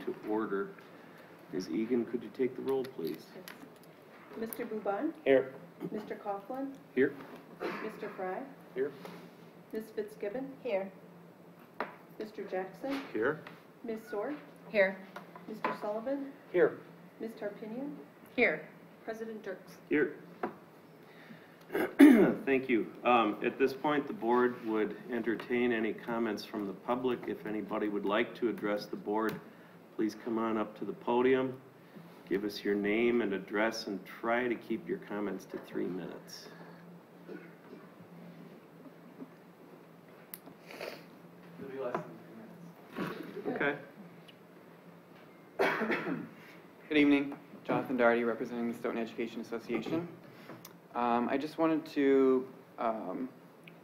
to order. Ms. Egan, could you take the roll, please? Mr. Buban? Here. Mr. Coughlin? Here. Mr. Fry? Here. Ms. Fitzgibbon? Here. Mr. Jackson? Here. Ms. Sword? Here. Mr. Sullivan? Here. Ms. Tarpinian? Here. President Dirks? Here. Thank you. At this point, the board would entertain any comments from the public. If anybody would like to address the board, please come on up to the podium, give us your name and address, and try to keep your comments to 3 minutes. It'll be less than 3 minutes. Okay. Good evening, Jonathan Daugherty, representing the Stoughton Education Association. I just wanted to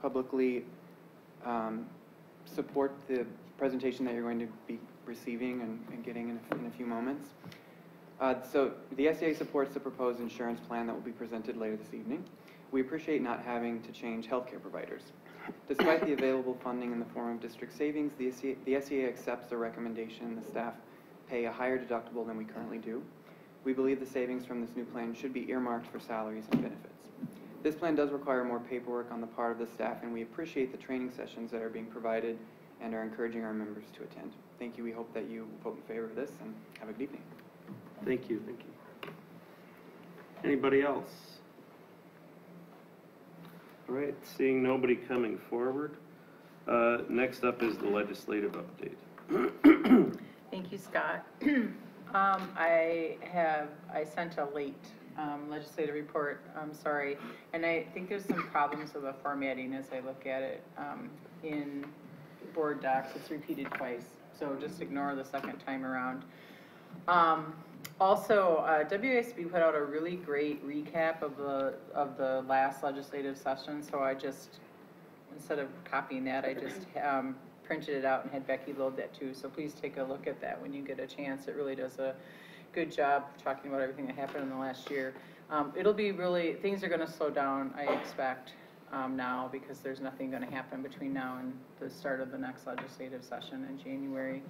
publicly support the presentation that you're going to be receiving and getting in a few moments. So the SEA supports the proposed insurance plan that will be presented later this evening. We appreciate not having to change healthcare providers. Despite the available funding in the form of district savings, the SEA accepts the recommendation the staff pay a higher deductible than we currently do. We believe the savings from this new plan should be earmarked for salaries and benefits. This plan does require more paperwork on the part of the staff, and we appreciate the training sessions that are being provided and are encouraging our members to attend. Thank you. We hope that you vote in favor of this, and have a good evening. Thank you. Thank you. Anybody else? All right, seeing nobody coming forward, next up is the legislative update. Thank you, Scott. I sent a late legislative report, I'm sorry, and I think there's some problems with the formatting as I look at it in board docs. It's repeated twice, so just ignore the second time around. Also, WASB put out a really great recap of the last legislative session, so I just, instead of copying that, I just printed it out and had Becky load that too, so please take a look at that when you get a chance. It really does a good job talking about everything that happened in the last year. It'll be really, things are going to slow down, I expect, now, because there's nothing going to happen between now and the start of the next legislative session in January.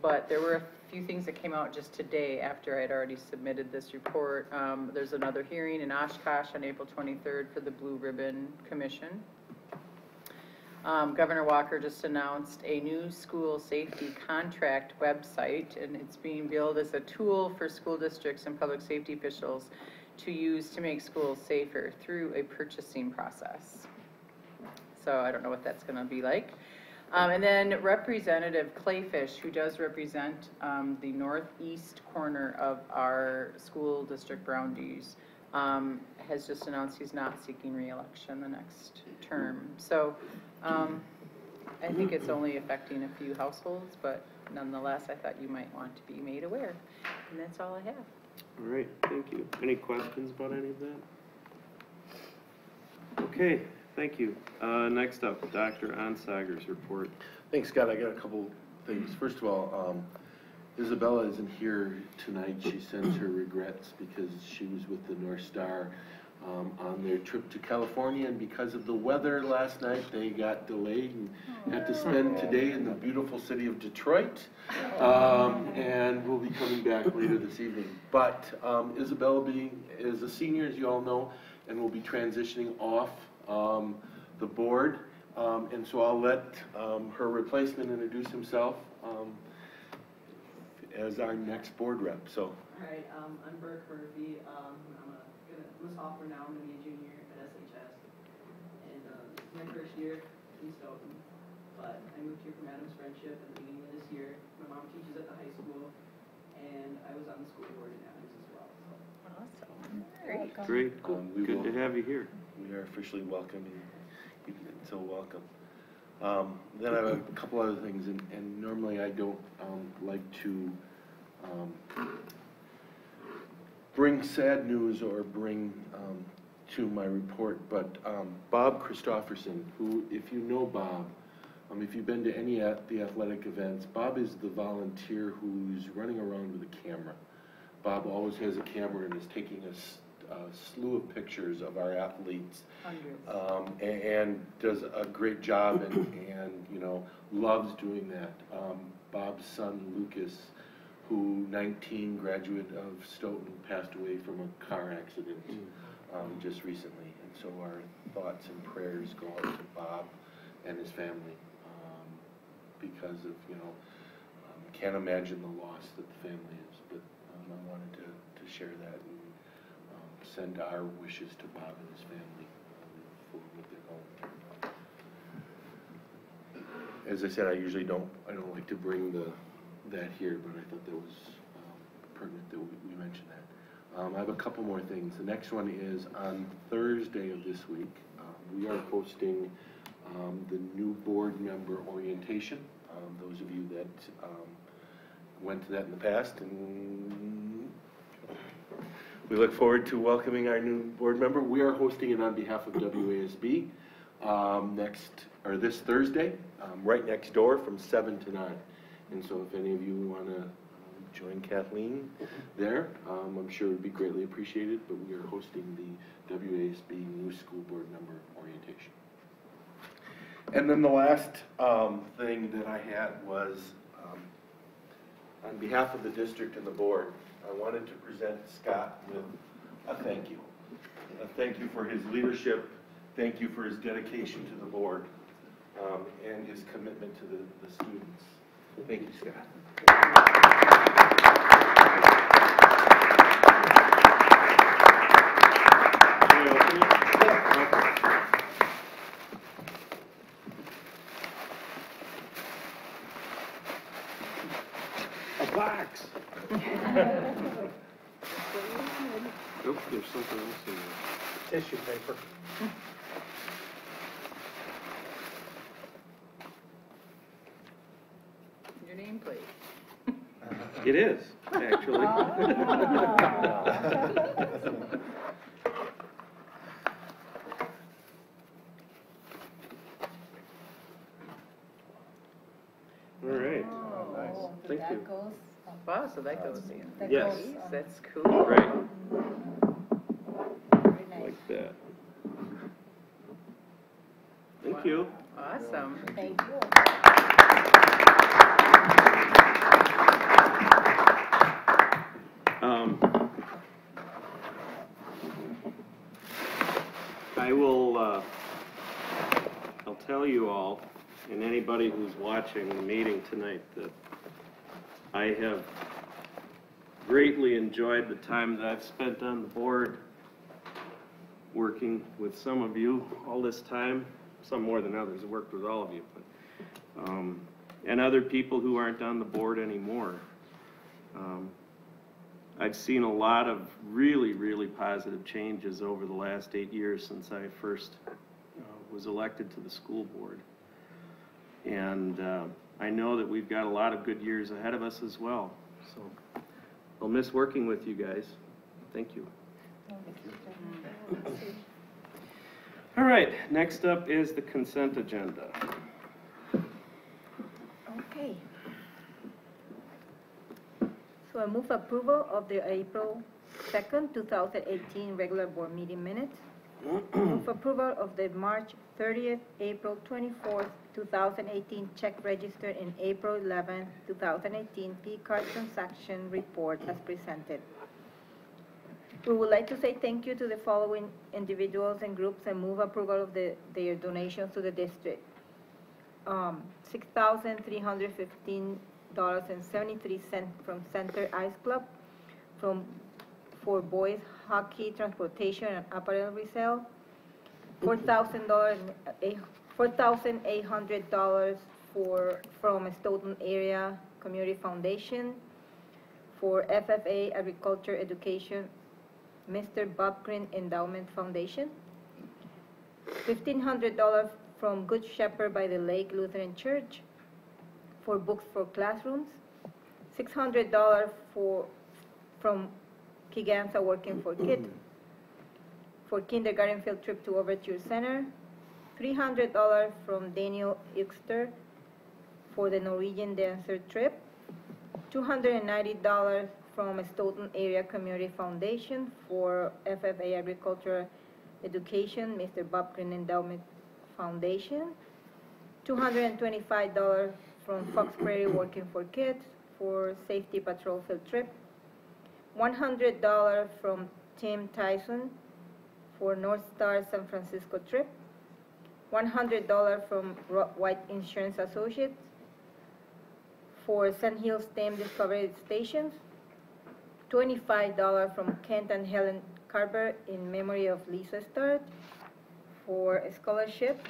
But there were a few things that came out just today after I had already submitted this report. There's another hearing in Oshkosh on April 23rd for the Blue Ribbon Commission. Governor Walker just announced a new school safety contract website, and it's being billed as a tool for school districts and public safety officials to use to make schools safer through a purchasing process. So I don't know what that's going to be like. And then Representative Clayfish, who does represent the northeast corner of our school district boundaries, has just announced he's not seeking re-election the next term. So I think it's only affecting a few households, but nonetheless, I thought you might want to be made aware. And that's all I have. All right, thank you. Any questions about any of that? Okay, thank you. Next up, Dr. Onsager's report. Thanks, Scott. I got a couple things. First of all, Isabella isn't here tonight. She sends her regrets because she was with the North Star on their trip to California, and because of the weather last night, they got delayed and had to spend today in the beautiful city of Detroit, and we'll be coming back later this evening. But Isabella is a senior, as you all know, and will be transitioning off the board, and so I'll let her replacement introduce himself as our next board rep. So. All right, I'm Burke Murphy. I'm a sophomore now. I'm going to be a junior at SHS. And this is my first year in Stoughton. But I moved here from Adams Friendship at the beginning of this year. My mom teaches at the high school, and I was on the school board in Adams as well. So. Awesome. Great. Great. Good to have you here. We are officially welcoming you, so welcome. Then I have a couple other things, and normally I don't like to bring sad news or bring to my report, but Bob Christofferson, who, if you know Bob, if you've been to any of the athletic events, Bob is the volunteer who's running around with a camera. Bob always has a camera and is taking us a slew of pictures of our athletes, Hundreds. and does a great job and you know, loves doing that. Bob's son, Lucas, who 19, graduate of Stoughton, passed away from a car accident just recently. And so our thoughts and prayers go out to Bob and his family because of, you know, can't imagine the loss that the family is. But I wanted to share that and send our wishes to Bob and his family for what they're going through. As I said, I usually don't like to bring that here, but I thought that was pertinent that we mentioned that. I have a couple more things. The next one is on Thursday of this week, we are hosting the new board member orientation. Those of you that went to that in the past, and we look forward to welcoming our new board member. We are hosting it on behalf of WASB this Thursday, right next door from 7 to 9. And so if any of you want to join Kathleen there, I'm sure it would be greatly appreciated, but we are hosting the WASB new school board member orientation. And then the last thing that I had was, on behalf of the district and the board, I wanted to present Scott with a thank you. A thank you for his leadership, thank you for his dedication to the board, and his commitment to the students. Thank you, Scott. A box. Nope, there's something else in there. Tissue paper. Your nameplate. It is, actually. All right. Thank you. Wow, so that goes in. Yes. Jeez, that's cool. Right, like that. Thank you. Awesome. Thank you. I will, I'll tell you all, and anybody who's watching the meeting tonight, that I have greatly enjoyed the time that I've spent on the board, working with some of you all this time, some more than others. I've worked with all of you, but, and other people who aren't on the board anymore. I've seen a lot of really, really positive changes over the last 8 years since I first was elected to the school board. And I know that we've got a lot of good years ahead of us as well. So I'll miss working with you guys. Thank you. All right, next up is the consent agenda. Okay. So I move approval of the April 2nd, 2018 regular board meeting minutes. Move approval of the March 30th, April 24th, 2018 check register and April 11th, 2018 P-card transaction report as presented. We would like to say thank you to the following individuals and groups and move approval of their donations to the district. $6,315.73 from Center Ice Club, for boys hockey transportation and apparel resale, $4,800 from Stoughton Area Community Foundation, for FFA Agriculture Education, Mr. Bob Green Endowment Foundation, $1,500 from Good Shepherd by the Lake Lutheran Church, for books for classrooms, $600 from Kigansa Working for Kids, for kindergarten field trip to Overture Center, $300 from Daniel Ixter for the Norwegian dancer trip, $290 from Stoughton Area Community Foundation for FFA Agriculture Education, Mr. Bob Green Endowment Foundation. $225 from Fox Prairie Working for Kids for Safety Patrol Field Trip. $100 from Tim Tyson for North Star San Francisco trip. $100 from White Insurance Associates for Sand Hills STEM Discovery Stations. $25 from Kent and Helen Carver in memory of Lisa Sturt for a scholarship.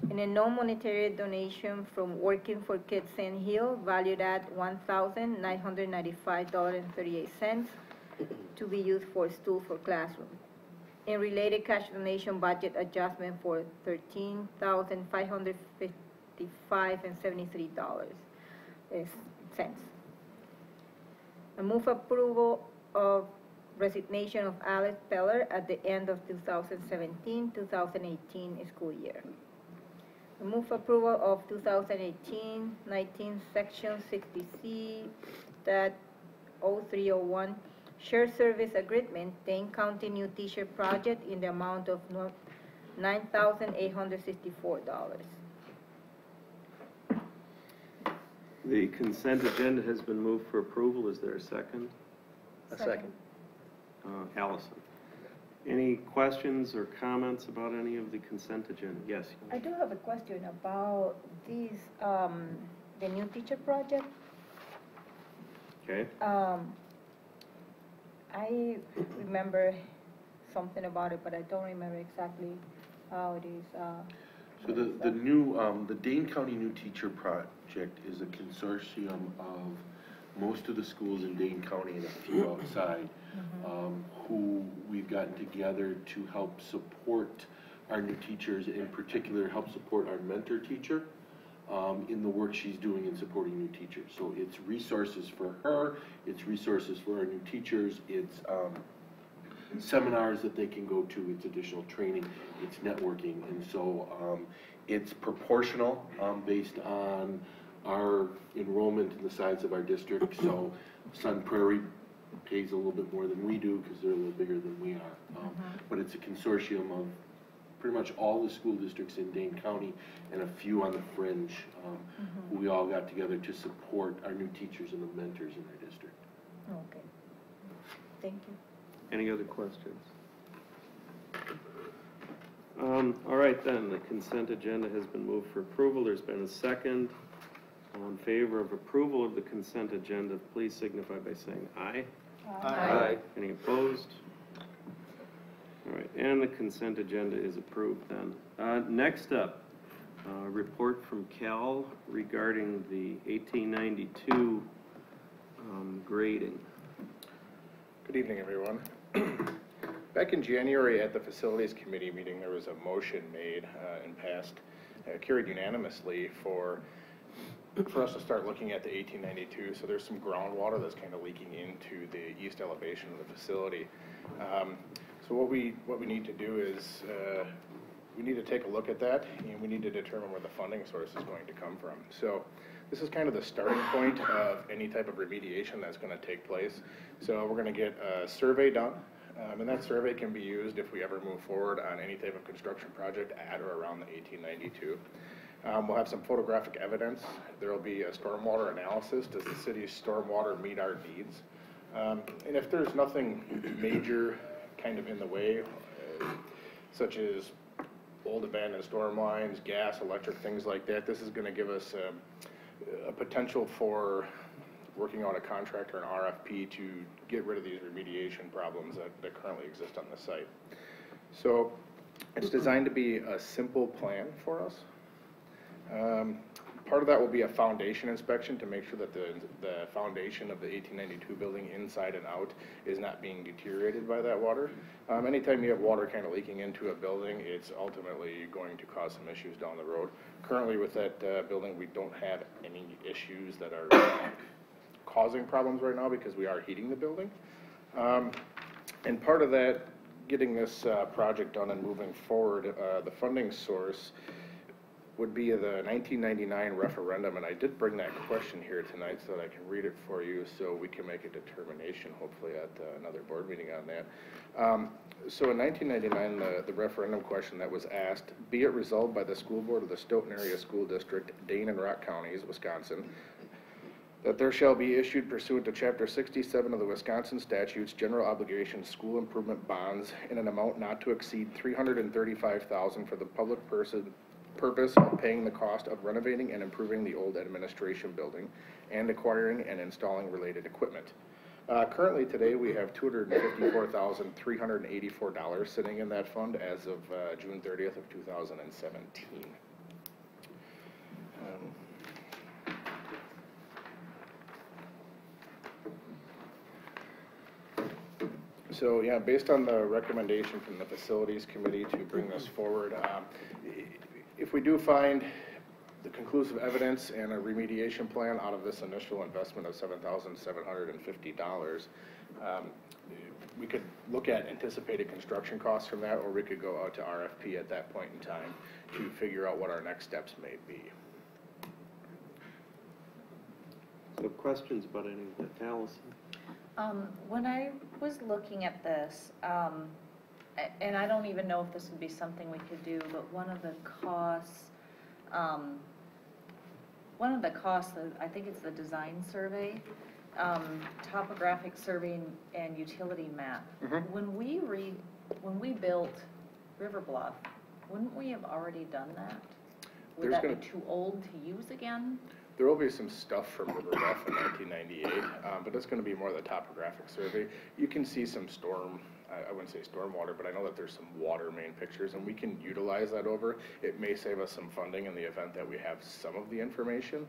And a non-monetary donation from Working for Kids Sand Hill valued at $1,995.38 to be used for Stool for Classroom. And related cash donation budget adjustment for $13,555.73. I move approval of resignation of Alex Peller at the end of 2017-2018 school year. I move approval of 2018-19 Section 60C that 0301 Shared Service Agreement, Dane County New Teacher Project in the amount of $9,864. The consent agenda has been moved for approval. Is there a second? A second. Allison. Any questions or comments about any of the consent agenda? Yes. I do have a question about these, the new teacher project. Okay. I remember something about it, but I don't remember exactly how it is. So the new, the Dane County New Teacher Project is a consortium of most of the schools in Dane County and a few outside, who we've gotten together to help support our new teachers, in particular help support our mentor teacher in the work she's doing in supporting new teachers. So it's resources for her, it's resources for our new teachers, it's seminars that they can go to, it's additional training, it's networking, and so it's proportional based on our enrollment and the size of our district. So Sun Prairie pays a little bit more than we do because they're a little bigger than we are. But it's a consortium of pretty much all the school districts in Dane County and a few on the fringe who we all got together to support our new teachers and the mentors in our district. Okay. Thank you. Any other questions? All right then, the consent agenda has been moved for approval. There's been a second. All in favor of approval of the consent agenda, please signify by saying aye. Aye. Any opposed? All right, and the consent agenda is approved then. Next up, report from Cal regarding the 1892 grading. Good evening, everyone. Back in January at the Facilities Committee meeting, there was a motion made and passed, carried unanimously for us to start looking at the 1892. So there's some groundwater that's kind of leaking into the east elevation of the facility. So what we need to do is we need to take a look at that, and we need to determine where the funding source is going to come from. So this is kind of the starting point of any type of remediation that's going to take place. So we're going to get a survey done, and that survey can be used if we ever move forward on any type of construction project at or around the 1892. We'll have some photographic evidence. There will be a stormwater analysis. Does the city's stormwater meet our needs? And if there's nothing major kind of in the way, such as old abandoned storm lines, gas, electric, things like that, this is going to give us a potential for working on a contract or an RFP to get rid of these remediation problems that currently exist on the site. So it's designed to be a simple plan for us. Part of that will be a foundation inspection to make sure that the foundation of the 1892 building inside and out is not being deteriorated by that water. Anytime you have water kind of leaking into a building, it's ultimately going to cause some issues down the road. Currently with that building, we don't have any issues that are causing problems right now because we are heating the building. And part of that, getting this project done and moving forward, the funding source would be the 1999 referendum, and I did bring that question here tonight so that I can read it for you so we can make a determination, hopefully at another board meeting on that. So in 1999, the referendum question that was asked, be it resolved by the school board of the Stoughton Area School District, Dane and Rock Counties, Wisconsin, that there shall be issued pursuant to Chapter 67 of the Wisconsin Statutes, General Obligation School Improvement Bonds in an amount not to exceed $335,000 for the public purpose of paying the cost of renovating and improving the old administration building and acquiring and installing related equipment. Currently today we have $254,384 sitting in that fund as of June 30th of 2017. So yeah, based on the recommendation from the Facilities Committee to bring this forward, if we do find the conclusive evidence and a remediation plan out of this initial investment of $7,750, we could look at anticipated construction costs from that, or we could go out to RFP at that point in time to figure out what our next steps may be. So questions about any of that, Allison? When I was looking at this, and I don't even know if this would be something we could do, but one of the costs, I think it's the design survey, topographic survey and utility map. Mhm. When we built River Bluff, wouldn't we have already done that? Would There's that be gonna- too old to use again? There will be some stuff from River Bluff in 1998, but it's going to be more of the topographic survey. You can see some I wouldn't say stormwater, but I know that there's some water main pictures, and we can utilize that over. It may save us some funding in the event that we have some of the information.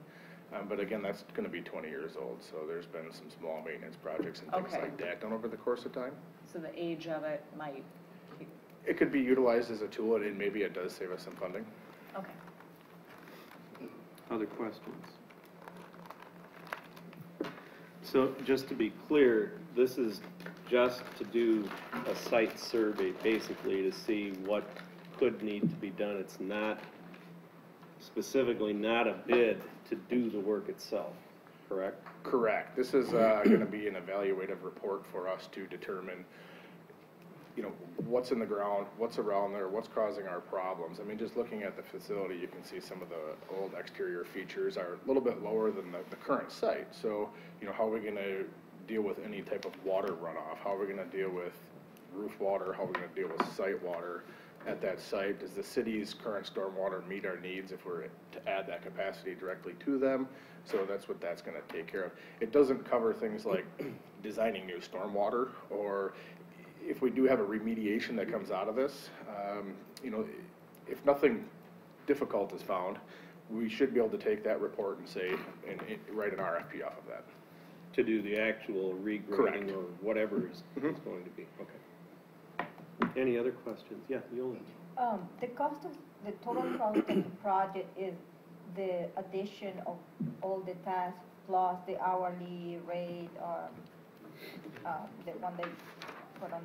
But again, that's going to be 20 years old, so there's been some small maintenance projects and things Okay. like that done over the course of time. So the age of it might, It could be utilized as a tool, and maybe it does save us some funding. okay. Other questions? So just to be clear, this is just to do a site survey, basically, to see what could need to be done. It's not, specifically not a bid to do the work itself, correct? Correct. This is going to be an evaluative report for us to determine, you know, what's in the ground, what's around there, what's causing our problems. I mean, just looking at the facility, you can see some of the old exterior features are a little bit lower than the current site. So, you know, how are we going to deal with any type of water runoff? How are we going to deal with roof water? How are we going to deal with site water at that site? Does the city's current stormwater meet our needs if we're to add that capacity directly to them? So that's what that's going to take care of. It doesn't cover things like designing new stormwater, or if we do have a remediation that comes out of this, you know, if nothing difficult is found, we should be able to take that report and say, and write an RFP off of that. To do the actual Correct. regrading or whatever is Mhm. going to be, okay. Any other questions? Yeah, Yolanda. The total cost of the project is the addition of all the tasks plus the hourly rate, or the one they put on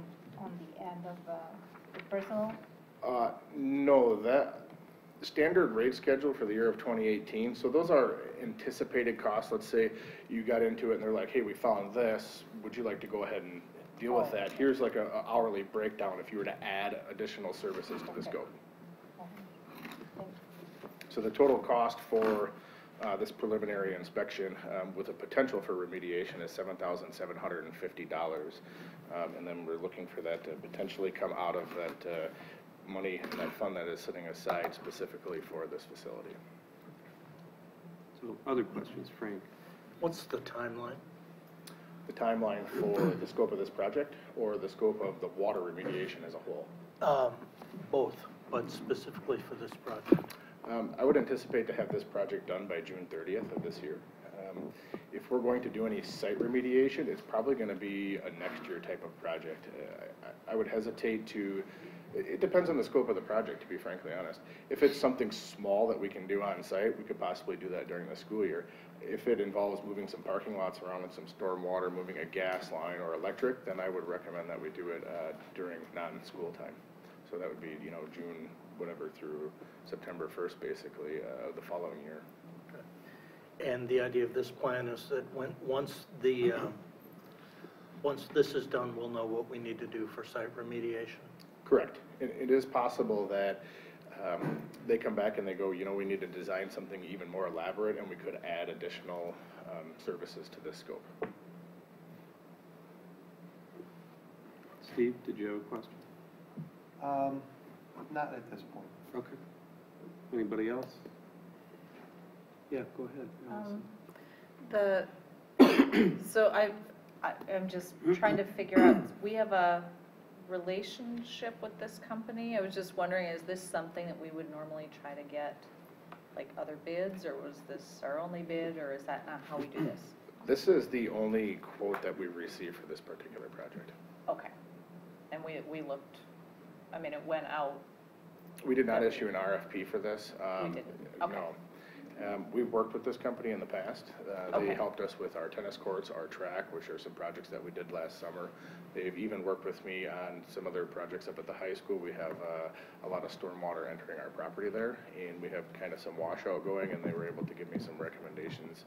the end of the personal? No, that standard rate schedule for the year of 2018, so those are anticipated costs. Let's say you got into it and they're like, hey, we found this, would you like to go ahead and deal with that? Here's like a hourly breakdown if you were to add additional services to the scope. So the total cost for this preliminary inspection with a potential for remediation is $7,750. And then we're looking for that to potentially come out of that money, that fund that is sitting aside specifically for this facility. So other questions, Frank? What's the timeline? The timeline for the scope of this project or the scope of the water remediation as a whole? Both, but specifically for this project. I would anticipate to have this project done by June 30th of this year. If we're going to do any site remediation, it's probably going to be a next year type of project. I would hesitate to, it depends on the scope of the project, to be frankly honest. If it's something small that we can do on site, we could possibly do that during the school year. If it involves moving some parking lots around and some storm water, moving a gas line or electric, then I would recommend that we do it during non-school time. So that would be, you know, June, whatever through September 1st, basically, the following year. And the idea of this plan is that once this is done, we'll know what we need to do for site remediation. Correct. It is possible that they come back and they go, you know, we need to design something even more elaborate, and we could add additional services to this scope. Steve, did you have a question? Not at this point. Okay. Anybody else? Yeah, go ahead, Allison. So I'm just trying to figure out, we have a relationship with this company. I was just wondering, is this something that we would normally try to get, like other bids, or was this our only bid, or is that not how we do this? This is the only quote that we've received for this particular project. Okay. And we looked, I mean, it went out. We did not issue an RFP for this. We didn't, okay. No. We've worked with this company in the past. Okay. They helped us with our tennis courts, our track, which are some projects that we did last summer. They've even worked with me on some other projects up at the high school. We have a lot of stormwater entering our property there, and we have kind of some washout going, and they were able to give me some recommendations,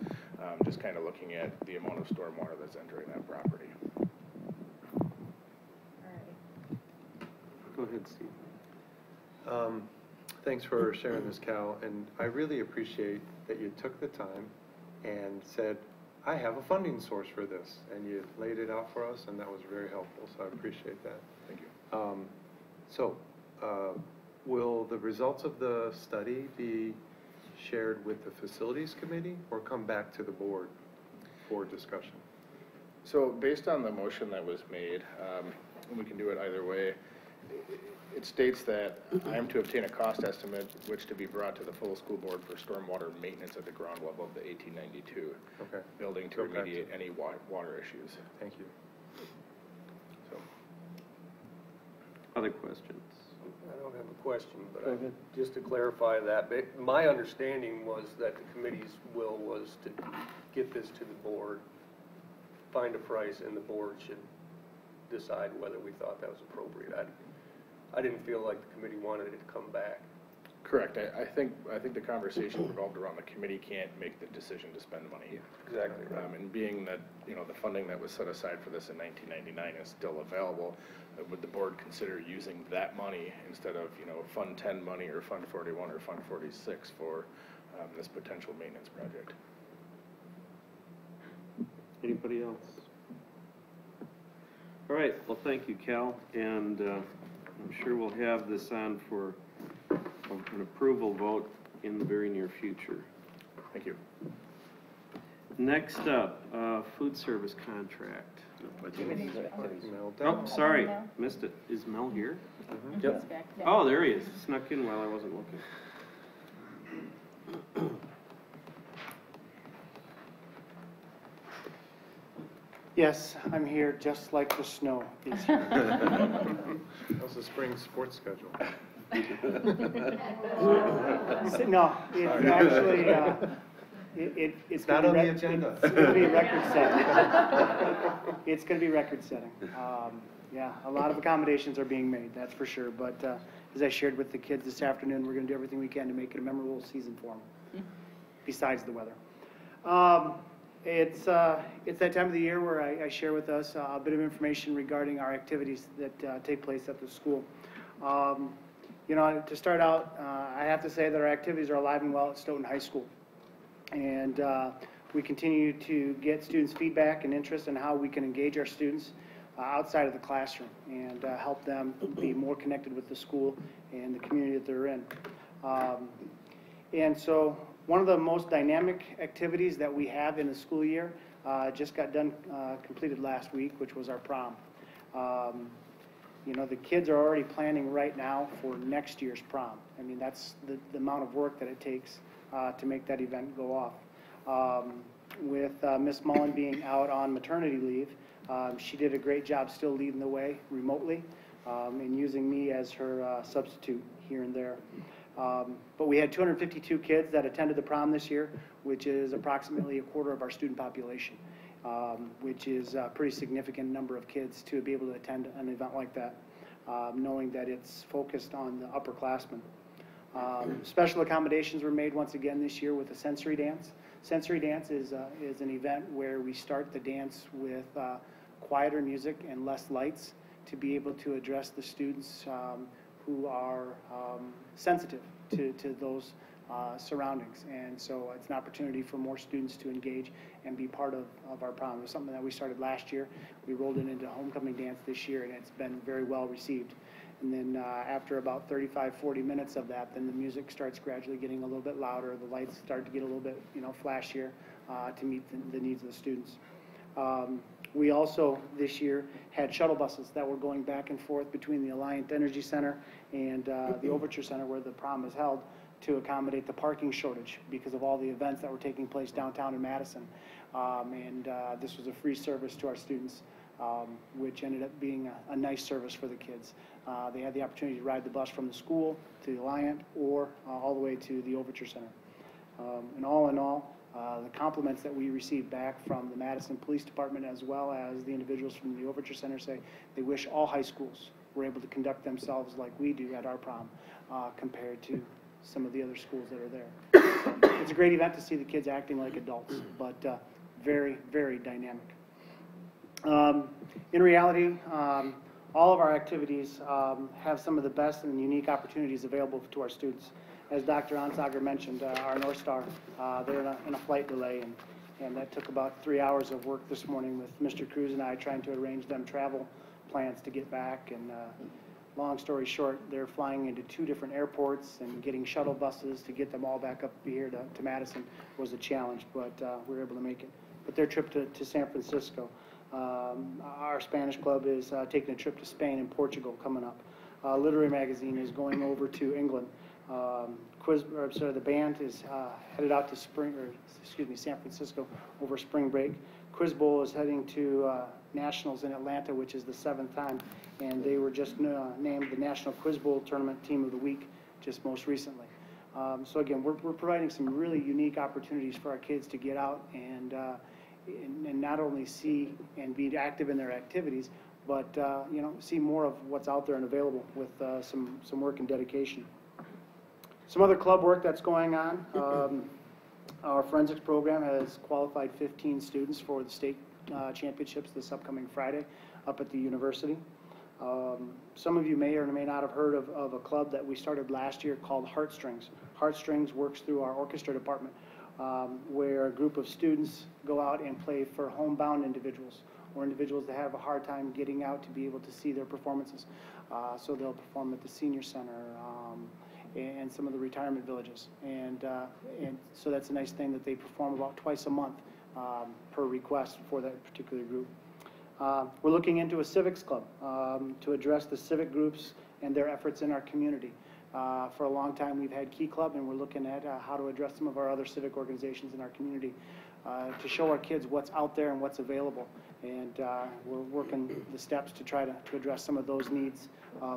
just kind of looking at the amount of stormwater that's entering that property. All right. Go ahead, Steve. Thanks for sharing this, Cal, and I really appreciate that you took the time and said, I have a funding source for this, and you laid it out for us, and that was very helpful, so I appreciate that. Thank you. Will the results of the study be shared with the facilities committee or come back to the board for discussion? So based on the motion that was made, and we can do it either way, it states that I am to obtain a cost estimate which to be brought to the full school board for stormwater maintenance at the ground level of the 1892 building to Go back remediate any water issues. Thank you. So, Other questions? I don't have a question, but just to clarify that, my understanding was that the committee's will was to get this to the board, find a price, and the board should decide whether we thought that was appropriate. I didn't feel like the committee wanted it to come back. correct. I think the conversation revolved around the committee can't make the decision to spend money. Exactly right. And being that, you know, the funding that was set aside for this in 1999 is still available, would the board consider using that money instead of, you know, Fund 10 money or Fund 41 or Fund 46 for this potential maintenance project? Anybody else? All right, well, thank you, Cal, and I'm sure we'll have this on for an approval vote in the very near future. Thank you. Next up, food service contract. Mel, Oh, sorry, missed it. Is Mel here? Yep. Oh, there he is. Snuck in while I wasn't looking. Yes, I'm here just like the snow is here. How's the spring sports schedule? No, it's actually, it's not gonna on be the agenda. It's gonna be record-setting. It's gonna be record-setting. Yeah, a lot of accommodations are being made, that's for sure. But as I shared with the kids this afternoon, we're gonna do everything we can to make it a memorable season for them, besides the weather. It's that time of the year where I share with us a bit of information regarding our activities that take place at the school. You know, to start out, I have to say that our activities are alive and well at Stoughton High School. And we continue to get students' feedback and interest in how we can engage our students outside of the classroom and help them be more connected with the school and the community that they're in. And so one of the most dynamic activities that we have in the school year just got done, completed last week, which was our prom. You know, the kids are already planning right now for next year's prom. I mean, that's the amount of work that it takes to make that event go off. With Miss Mullen being out on maternity leave, she did a great job still leading the way remotely and using me as her substitute here and there. But we had 252 kids that attended the prom this year, which is approximately a quarter of our student population, which is a pretty significant number of kids to be able to attend an event like that, knowing that it's focused on the upperclassmen. Special accommodations were made once again this year with a sensory dance. Sensory dance is an event where we start the dance with quieter music and less lights to be able to address the students who are sensitive to those surroundings. And so it's an opportunity for more students to engage and be part of our program. It was something that we started last year. We rolled it into homecoming dance this year, and it's been very well received. And then after about 35, 40 minutes of that, then the music starts gradually getting a little bit louder. The lights start to get a little bit, flashier to meet the needs of the students. We also, this year, had shuttle buses that were going back and forth between the Alliant Energy Center and the Overture Center where the prom is held to accommodate the parking shortage because of all the events that were taking place downtown in Madison. This was a free service to our students, which ended up being a nice service for the kids. They had the opportunity to ride the bus from the school to the Alliant or all the way to the Overture Center. And all in all, the compliments that we received back from the Madison Police Department as well as the individuals from the Overture Center say they wish all high schools were able to conduct themselves like we do at our prom compared to some of the other schools that are there. So it's a great event to see the kids acting like adults, but very, very dynamic. In reality, all of our activities have some of the best and unique opportunities available to our students. As Dr. Onsager mentioned, our North Star, they're in a flight delay, and that took about 3 hours of work this morning with Mr. Cruz and I trying to arrange them travel plans to get back. And long story short, they're flying into 2 different airports and getting shuttle buses to get them all back up here to Madison was a challenge, but we were able to make it. But their trip to San Francisco, our Spanish club is taking a trip to Spain and Portugal coming up. Literary Magazine is going over to England. The band is headed out to San Francisco over spring break. Quiz Bowl is heading to Nationals in Atlanta, which is the 7th time, and they were just named the National Quiz Bowl Tournament Team of the Week just most recently. So again, we're providing some really unique opportunities for our kids to get out and not only see and be active in their activities, but see more of what's out there and available with some work and dedication. Some other club work that's going on. Our forensics program has qualified 15 students for the state championships this upcoming Friday up at the university. Some of you may or may not have heard of a club that we started last year called Heartstrings. Heartstrings works through our orchestra department, where a group of students go out and play for homebound individuals or individuals that have a hard time getting out to be able to see their performances. So they'll perform at the senior center and some of the retirement villages. And so that's a nice thing that they perform about twice a month per request for that particular group. We're looking into a civics club to address the civic groups and their efforts in our community. For a long time we've had Key Club, and we're looking at how to address some of our other civic organizations in our community to show our kids what's out there and what's available. And we're working the steps to try to address some of those needs,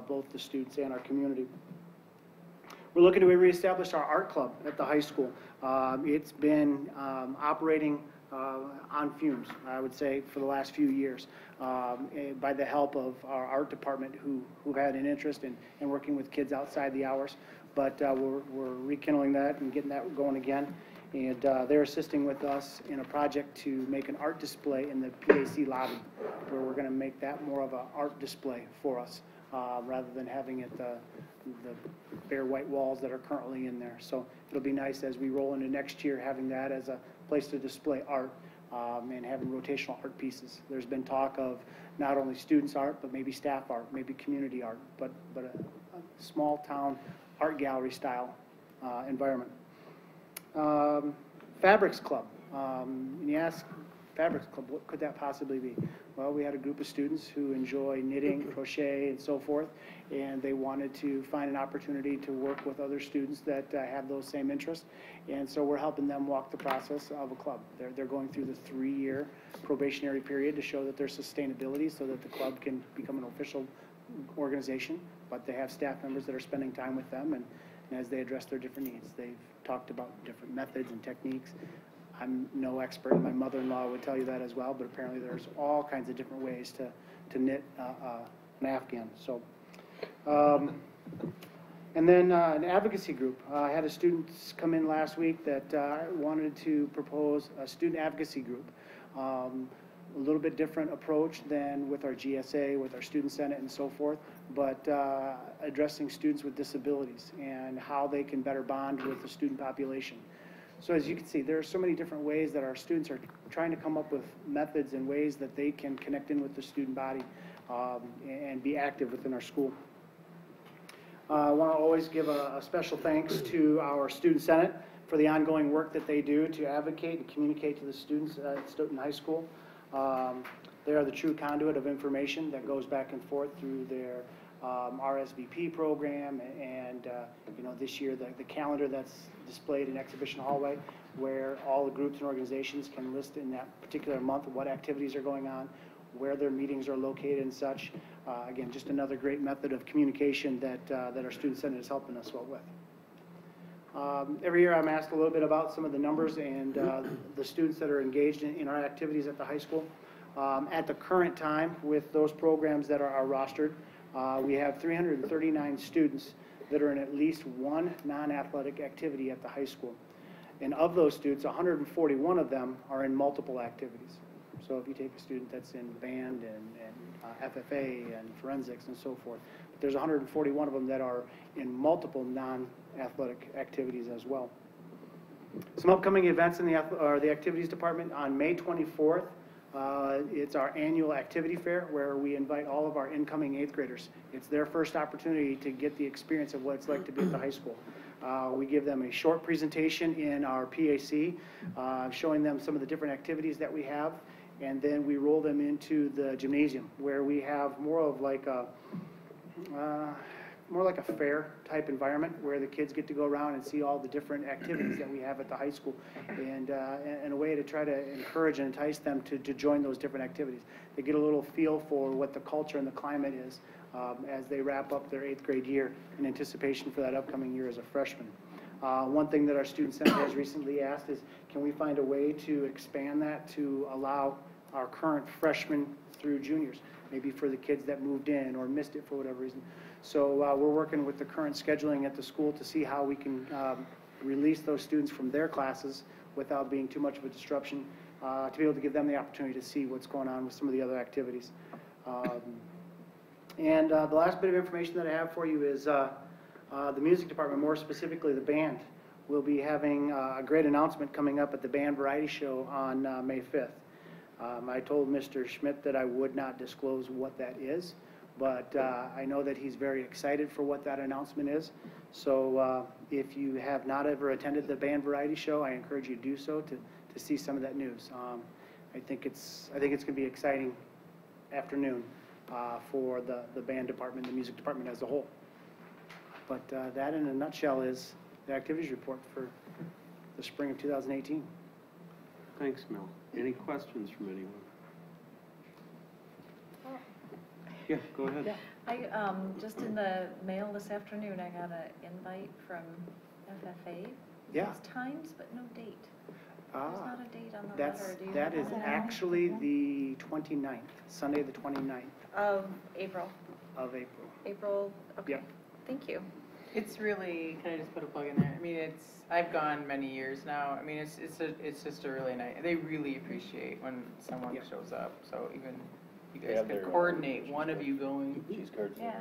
both the students and our community. We're looking to reestablish our art club at the high school. It's been operating on fumes, I would say, for the last few years, by the help of our art department who had an interest in working with kids outside the hours. But we're rekindling that and getting that going again. And they're assisting with us in a project to make an art display in the PAC lobby, where we're going to make that more of an art display for us, rather than having it the bare white walls that are currently in there. So it'll be nice as we roll into next year having that as a place to display art and having rotational art pieces. There's been talk of not only students art, but maybe staff art, maybe community art, but a small town art gallery style environment. Fabrics Club. And you ask, Fabrics Club, what could that possibly be? Well, we had a group of students who enjoy knitting, crochet, and so forth, and they wanted to find an opportunity to work with other students that have those same interests, and so we're helping them walk the process of a club. They're going through the 3-year probationary period to show that there's sustainability so that the club can become an official organization, but they have staff members that are spending time with them, and as they address their different needs. They've talked about different methods and techniques. I'm no expert, my mother-in-law would tell you that as well, but apparently there's all kinds of different ways to knit an Afghan. So, And then an advocacy group. I had a student come in last week that wanted to propose a student advocacy group. A little bit different approach than with our GSA, with our Student Senate and so forth, but addressing students with disabilities and how they can better bond with the student population. So as you can see, there are so many different ways that our students are trying to come up with methods and ways that they can connect in with the student body and be active within our school. I want to always give a special thanks to our Student Senate for the ongoing work that they do to advocate and communicate to the students at Stoughton High School. They are the true conduit of information that goes back and forth through their RSVP program and you know, this year the calendar that's displayed in Exhibition Hallway, where all the groups and organizations can list in that particular month what activities are going on, where their meetings are located and such. Again, just another great method of communication that our Student Senate is helping us well with. Every year I'm asked a little bit about some of the numbers and the students that are engaged in our activities at the high school. At the current time, with those programs that are rostered, we have 339 students that are in at least one non-athletic activity at the high school. And of those students, 141 of them are in multiple activities. So if you take a student that's in band and FFA and forensics and so forth, but there's 141 of them that are in multiple non-athletic activities as well. Some upcoming events in the activities department. On May 24th, it's our annual activity fair where we invite all of our incoming 8th graders. It's their first opportunity to get the experience of what it's like to be at the high school. We give them a short presentation in our PAC, showing them some of the different activities that we have, and then we roll them into the gymnasium where we have more like a fair type environment where the kids get to go around and see all the different activities that we have at the high school, and in a way to try to encourage and entice them to join those different activities. They get a little feel for what the culture and the climate is as they wrap up their 8th grade year in anticipation for that upcoming year as a freshman. One thing that our Student Senate has recently asked is, can we find a way to expand that to allow our current freshmen through juniors, maybe for the kids that moved in or missed it for whatever reason. So we're working with the current scheduling at the school to see how we can release those students from their classes without being too much of a disruption, to be able to give them the opportunity to see what's going on with some of the other activities. And the last bit of information that I have for you is the music department, more specifically the band. We'll be having a great announcement coming up at the Band Variety Show on May 5th. I told Mr. Schmidt that I would not disclose what that is, but I know that he's very excited for what that announcement is. So if you have not ever attended the Band Variety Show, I encourage you to do so to see some of that news. I think it's going to be an exciting afternoon for the band department, the music department as a whole. But that in a nutshell is the activities report for the spring of 2018. Thanks, Mel. Any questions from anyone? Yeah, go ahead. I, just in the mail this afternoon, I got an invite from FFA. Yeah. It's times, but no date. There's not a date on the letter. Do you That have is that? actually the 29th, Sunday the 29th Of April. of April. April, okay. Yep. Thank you. It's really, can I just put a plug in there? I mean, I've gone many years now. I mean, it's just a really nice, they really appreciate when someone Yeah. shows up. So even you They guys have could their, coordinate, one of you going. cheese curds. Yeah.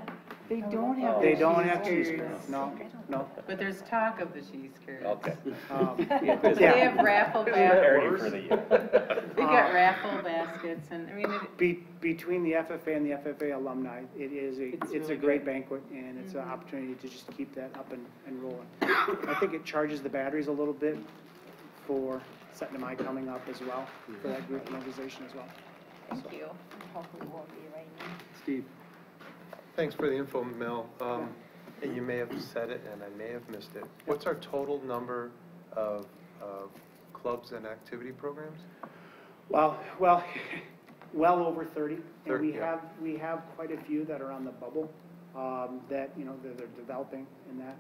They don't have They the don't have cheese cheese curds. curds, no, no. But there's talk of the cheese curds. Okay. They Yeah. have raffle Parody baskets. for the year. They've got raffle baskets and, I mean, Between the FFA and the FFA alumni, it's a really great good. banquet, and it's an opportunity to just keep that up and rolling. I think it charges the batteries a little bit for Setting My coming up as well, for that group and organization as well. Thank you. Steve? Thanks for the info, Mel. And you may have said it, and I may have missed it. What's our total number of clubs and activity programs? Well, over 30, and 30, yeah. we have quite a few that are on the bubble, that, you know, they're developing in that.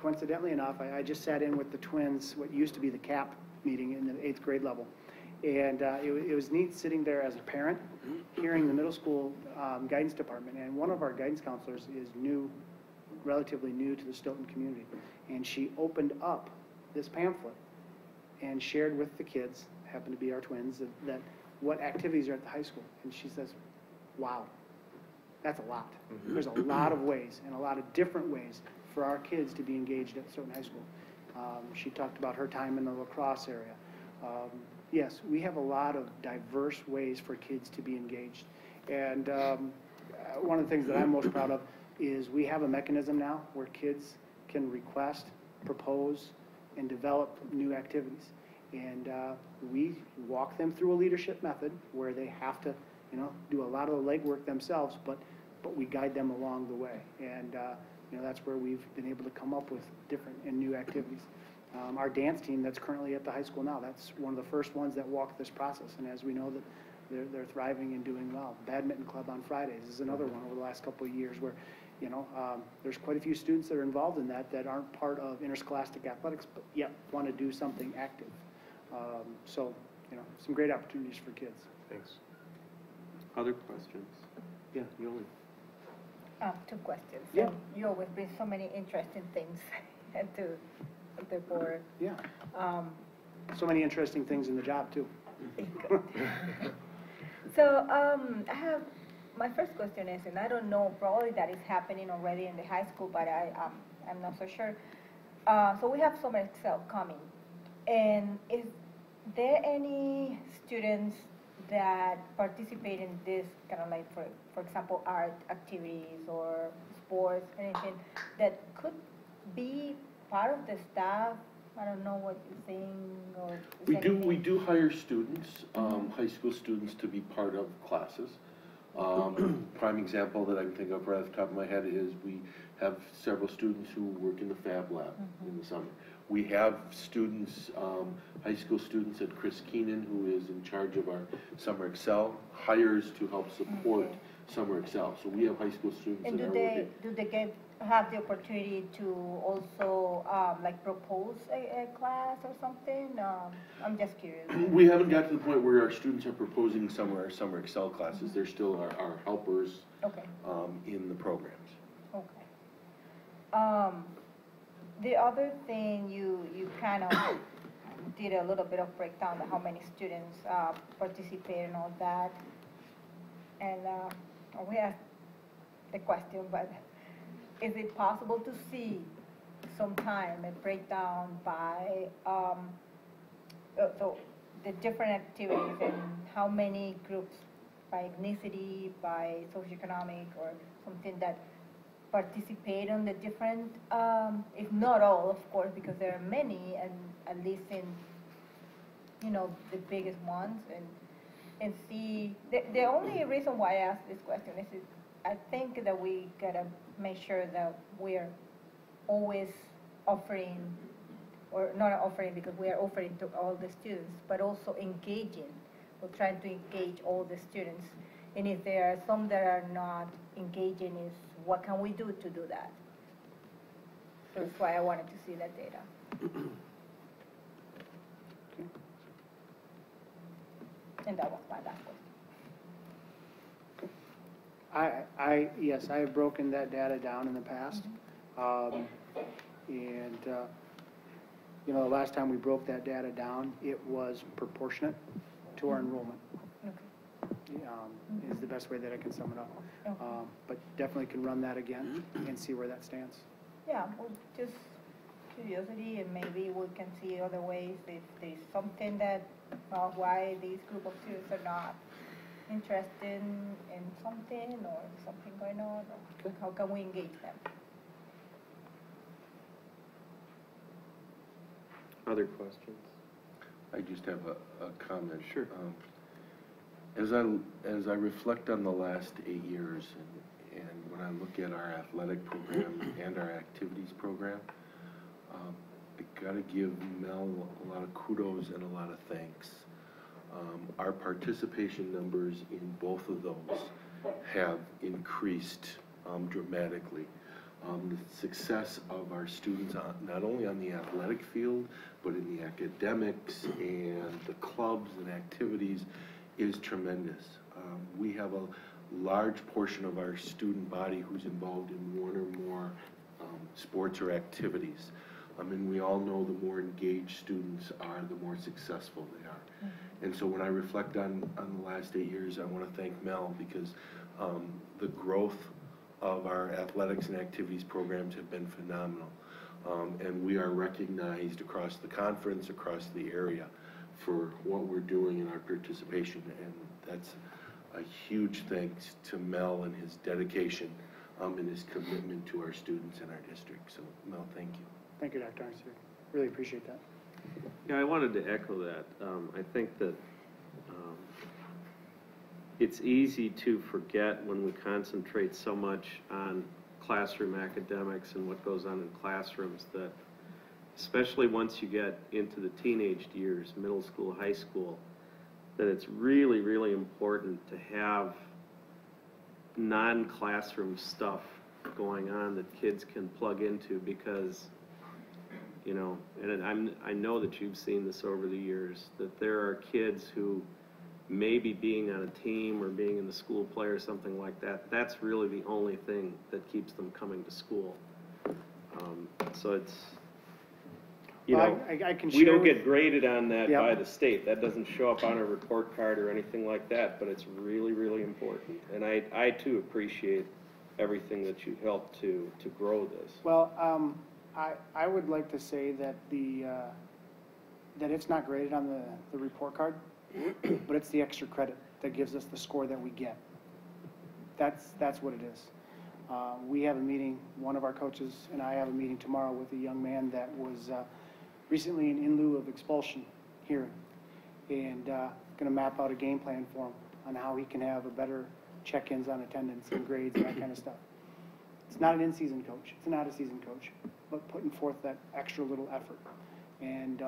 Coincidentally enough, I just sat in with the twins, what used to be the CAP meeting in the 8th grade level. And it was neat sitting there as a parent, hearing the middle school guidance department, and one of our guidance counselors is new relatively new to the Stoughton community. And she opened up this pamphlet and shared with the kids, happened to be our twins, that what activities are at the high school. And she says, wow, that's a lot. There's a lot of ways and a lot of different ways for our kids to be engaged at Stoughton High School. She talked about her time in the lacrosse area. Yes, we have a lot of diverse ways for kids to be engaged. And one of the things that I'm most proud of is we have a mechanism now where kids can request, propose, and develop new activities. And we walk them through a leadership method where they have to, do a lot of the legwork themselves, but we guide them along the way. And that's where we've been able to come up with different and new activities. Our dance team that's currently at the high school now, that's one of the first ones that walked this process. And as we know that they're thriving and doing well. Badminton club on Fridays is another one over the last couple of years where, there's quite a few students that are involved in that aren't part of interscholastic athletics, but yet want to do something active. So, some great opportunities for kids. Thanks. Other questions? Yeah, Yoli. 2 questions. Yeah. You always bring so many interesting things to the board. Yeah. So many interesting things in the job, too. So I have, my first question is, and I don't know, probably that is happening already in the high school, but I'm not so sure. So we have Summer Excel coming. And is there any students that participate in this kind of like, for example, art activities or sports, anything that could be part of the staff? I don't know what you think, or is We do hire students, high school students, to be part of classes. Prime example that I can think of right off the top of my head is we have several students who work in the Fab Lab in the summer. We have students, high school students at Chris Keenan, who is in charge of our Summer Excel, hires to help support Summer Excel. So we have high school students And that are working. do they have the opportunity to also like propose a class or something? I'm just curious. We haven't got to the point where our students are proposing our Summer Excel classes. They're still our helpers in the programs. Okay. The other thing, you kind of did a little bit of breakdown of how many students participate and all that. And we asked the question, but is it possible to see sometime a breakdown by so the different activities and how many groups by ethnicity, by socioeconomic, or something that participate on the different, if not all, of course, because there are many, and at least in, the biggest ones, and see, the only reason why I asked this question is I think that we gotta make sure that we're always offering, or not offering because we are offering to all the students, but also engaging. We're trying to engage all the students. And if there are some that are not engaging, is what can we do to do that? So that's why I wanted to see that data. And that was my last question. Yes, I have broken that data down in the past. The last time we broke that data down, it was proportionate to our enrollment. Is the best way that I can sum it up. But definitely can run that again and see where that stands. Yeah, well, just curiosity, and maybe we can see other ways if there's something that, why these group of students are not interested in something, or something going on, or how can we engage them? Other questions? I just have a comment. Sure. As I reflect on the last 8 years, and when I look at our athletic program and our activities program, I gotta give Mel a lot of kudos and a lot of thanks. Our participation numbers in both of those have increased dramatically. The success of our students, not only on the athletic field, but in the academics and the clubs and activities, is tremendous. We have a large portion of our student body who's involved in one or more sports or activities. And we all know the more engaged students are, the more successful they are. And so when I reflect on the last 8 years, I want to thank Mel, because the growth of our athletics and activities programs have been phenomenal. And we are recognized across the conference, across the area, for what we're doing in our participation. And that's a huge thanks to Mel and his dedication and his commitment to our students in our district. So Mel, thank you. Thank you, Dr. Arnstead. Really appreciate that. Yeah, I wanted to echo that. I think that it's easy to forget when we concentrate so much on classroom academics and what goes on in classrooms, that especially once you get into the teenage years, middle school, high school, that it's really, really important to have non-classroom stuff going on that kids can plug into, because, you know, and I know that you've seen this over the years, that there are kids who maybe being on a team or being in the school play or something like that, that's really the only thing that keeps them coming to school. So it's, you Well, know, I can we don't share get graded on that Yep. by the state. That doesn't show up on a report card or anything like that, but it's really, really important. And I too appreciate everything that you've helped to grow this. Well, I would like to say that that it's not graded on the report card, but it's the extra credit that gives us the score that we get. That's what it is. We have a meeting, one of our coaches and I have a meeting tomorrow with a young man that was recently in lieu of expulsion here, and going to map out a game plan for him on how he can have a better check-ins on attendance and grades and that kind of stuff. It's not an in-season coach, it's not a season coach, but putting forth that extra little effort. And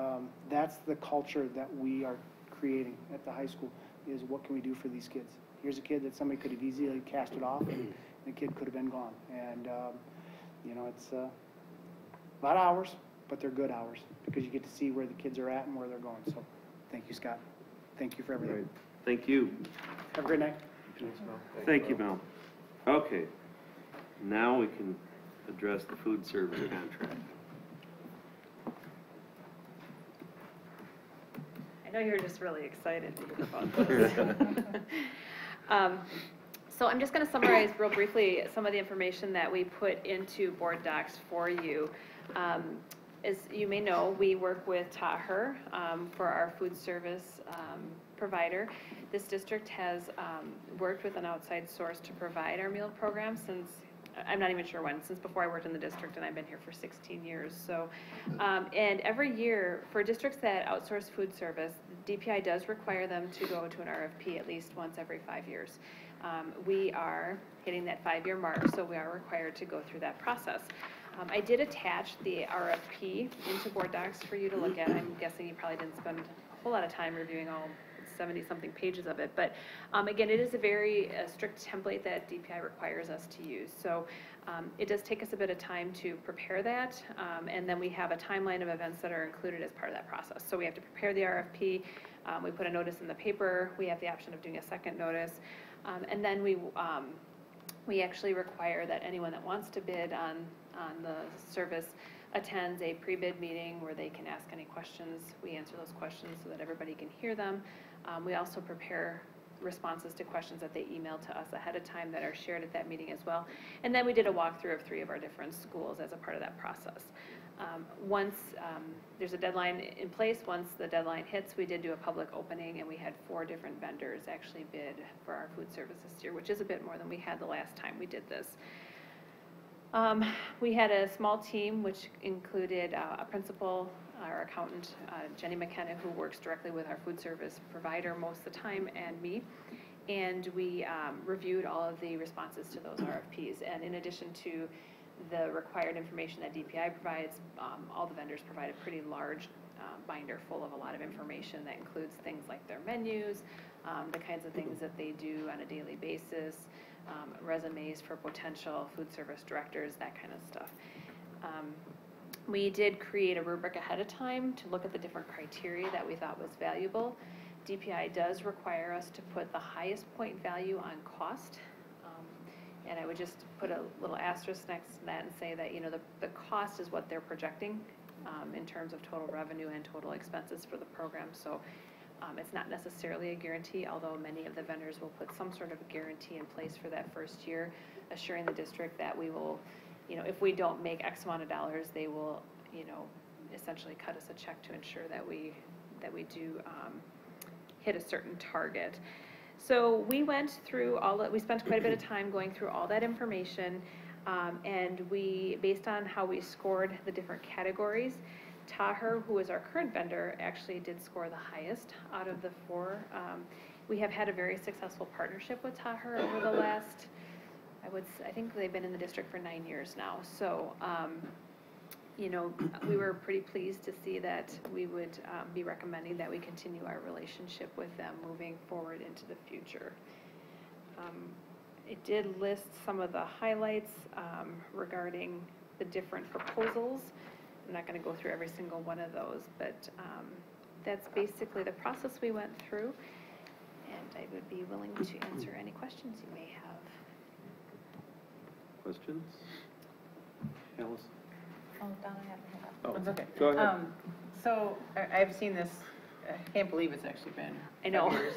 that's the culture that we are creating at the high school, is what can we do for these kids? Here's a kid that somebody could have easily cast it off, and the kid could have been gone. And, you know, it's a lot of hours, but they're good hours, because you get to see where the kids are at and where they're going. So thank you, Scott. Thank you for everything. Right. Thank you. Have a great night. Thank you, Mel. Okay, now we can address the food service contract. I know you're just really excited to hear about this. So I'm just going to summarize real briefly some of the information that we put into board docs for you. As you may know, we work with Taher for our food service provider. This district has worked with an outside source to provide our meal program since, I'm not even sure when, since before I worked in the district, and I've been here for 16 years. So, and every year, for districts that outsource food service, DPI does require them to go to an RFP at least once every 5 years. We are hitting that 5-year mark, so we are required to go through that process. I did attach the RFP into board docs for you to look at. I'm guessing you probably didn't spend a whole lot of time reviewing all 70-something pages of it, but again, it is a very strict template that DPI requires us to use. So it does take us a bit of time to prepare that, and then we have a timeline of events that are included as part of that process. So we have to prepare the RFP, we put a notice in the paper, we have the option of doing a second notice, and then we actually require that anyone that wants to bid on the service attends a pre-bid meeting where they can ask any questions. We answer those questions so that everybody can hear them. We also prepare responses to questions that they email to us ahead of time that are shared at that meeting as well. And then we did a walkthrough of 3 of our different schools as a part of that process. Once there's a deadline in place, once the deadline hits, we did do a public opening, and we had 4 different vendors actually bid for our food service this year, which is a bit more than we had the last time we did this. We had a small team, which included a principal, our accountant, Jenny McKenna, who works directly with our food service provider most of the time, and me. And we reviewed all of the responses to those RFPs. And in addition to the required information that DPI provides, all the vendors provide a pretty large binder full of a lot of information that includes things like their menus, the kinds of things that they do on a daily basis, resumes for potential food service directors, that kind of stuff. We did create a rubric ahead of time to look at the different criteria that we thought was valuable. DPI does require us to put the highest point value on cost, And I would just put a little asterisk next to that and say that, you know, the cost is what they're projecting in terms of total revenue and total expenses for the program. So it's not necessarily a guarantee, although many of the vendors will put some sort of guarantee in place for that first year, assuring the district that we will, you know, if we don't make X amount of dollars, they will, you know, essentially cut us a check to ensure that we do hit a certain target. So we went through we spent quite a bit of time going through all that information, and we, based on how we scored the different categories, Taher, who is our current vendor, actually did score the highest out of the 4. We have had a very successful partnership with Taher over the last, I think they've been in the district for 9 years now. So, you know, we were pretty pleased to see that we would be recommending that we continue our relationship with them moving forward into the future. It did list some of the highlights regarding the different proposals. I'm not going to go through every single one of those, but that's basically the process we went through, and I would be willing to answer any questions you may have. Questions? Alice? Oh, Donna, I haven't heard that. Oh, That's okay. Go ahead. So I've seen this, I can't believe it's actually been I know. 5 years.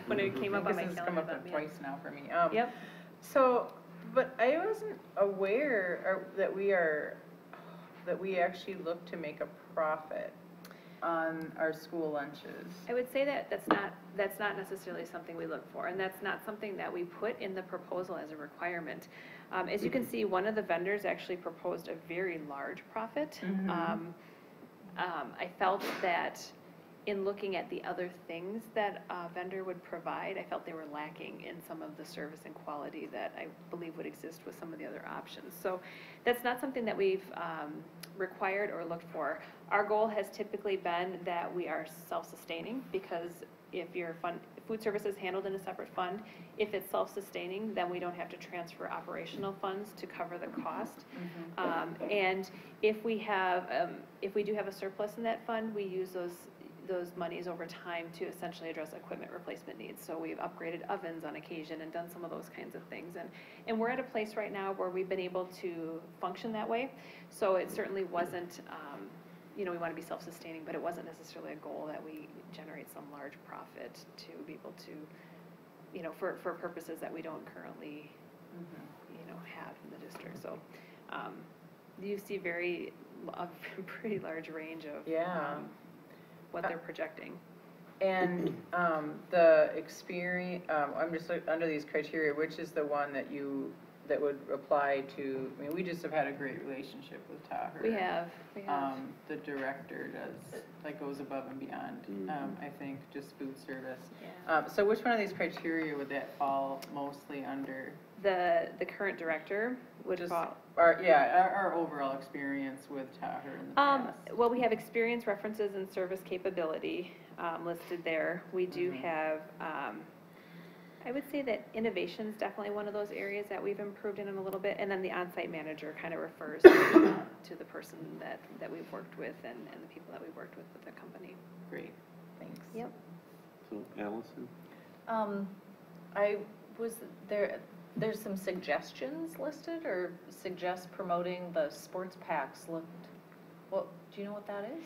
When it came up on my This has calendar. come up yeah. twice now for me. Yep. So, but I wasn't aware that we actually look to make a profit on our school lunches. I would say that that's not necessarily something we look for, and that's not something that we put in the proposal as a requirement. As you can see, one of the vendors actually proposed a very large profit. I felt that in looking at the other things that a vendor would provide, I felt they were lacking in some of the service and quality that I believe would exist with some of the other options. So that's not something that we've required or looked for. Our goal has typically been that we are self-sustaining, because if your food service is handled in a separate fund, if it's self-sustaining, then we don't have to transfer operational funds to cover the cost. And if we do have a surplus in that fund, we use those monies over time to essentially address equipment replacement needs. So we've upgraded ovens on occasion and done some of those kinds of things. And we're at a place right now where we've been able to function that way. So it certainly wasn't, you know, we want to be self-sustaining, but it wasn't necessarily a goal that we generate some large profit to be able to, you know, for purposes that we don't currently, you know, have in the district. So you see a pretty large range of what they're projecting. And the experience, I'm just under these criteria, which is the one that would apply to, I mean, we just have had a great relationship with Taher. We have. The director goes above and beyond, I think, just food service. Yeah. So which one of these criteria would that fall mostly under? The current director would fall. Our overall experience with Taher in the past. Well, we have experience, references, and service capability listed there. We do have, I would say that innovation is definitely one of those areas that we've improved in a little bit, and then the on-site manager kind of refers to the person that we've worked with and the people that we've worked with the company. Great, thanks. Yep. So, Allison? There's some suggestions listed, or suggest promoting the sports packs. Well, do you know what that is?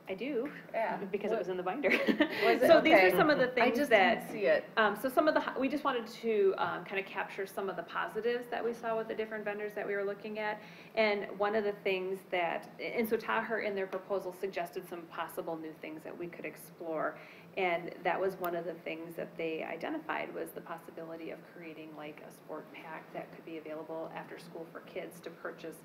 I do, Yeah. because it was in the binder. Was it? So Okay. these are some of the things I just that, didn't see it. so some of we just wanted to kind of capture some of the positives that we saw with the different vendors that we were looking at. And one of the things and so Taher in their proposal suggested some possible new things that we could explore. And that was one of the things that they identified, was the possibility of creating like a sport pack that could be available after school for kids to purchase,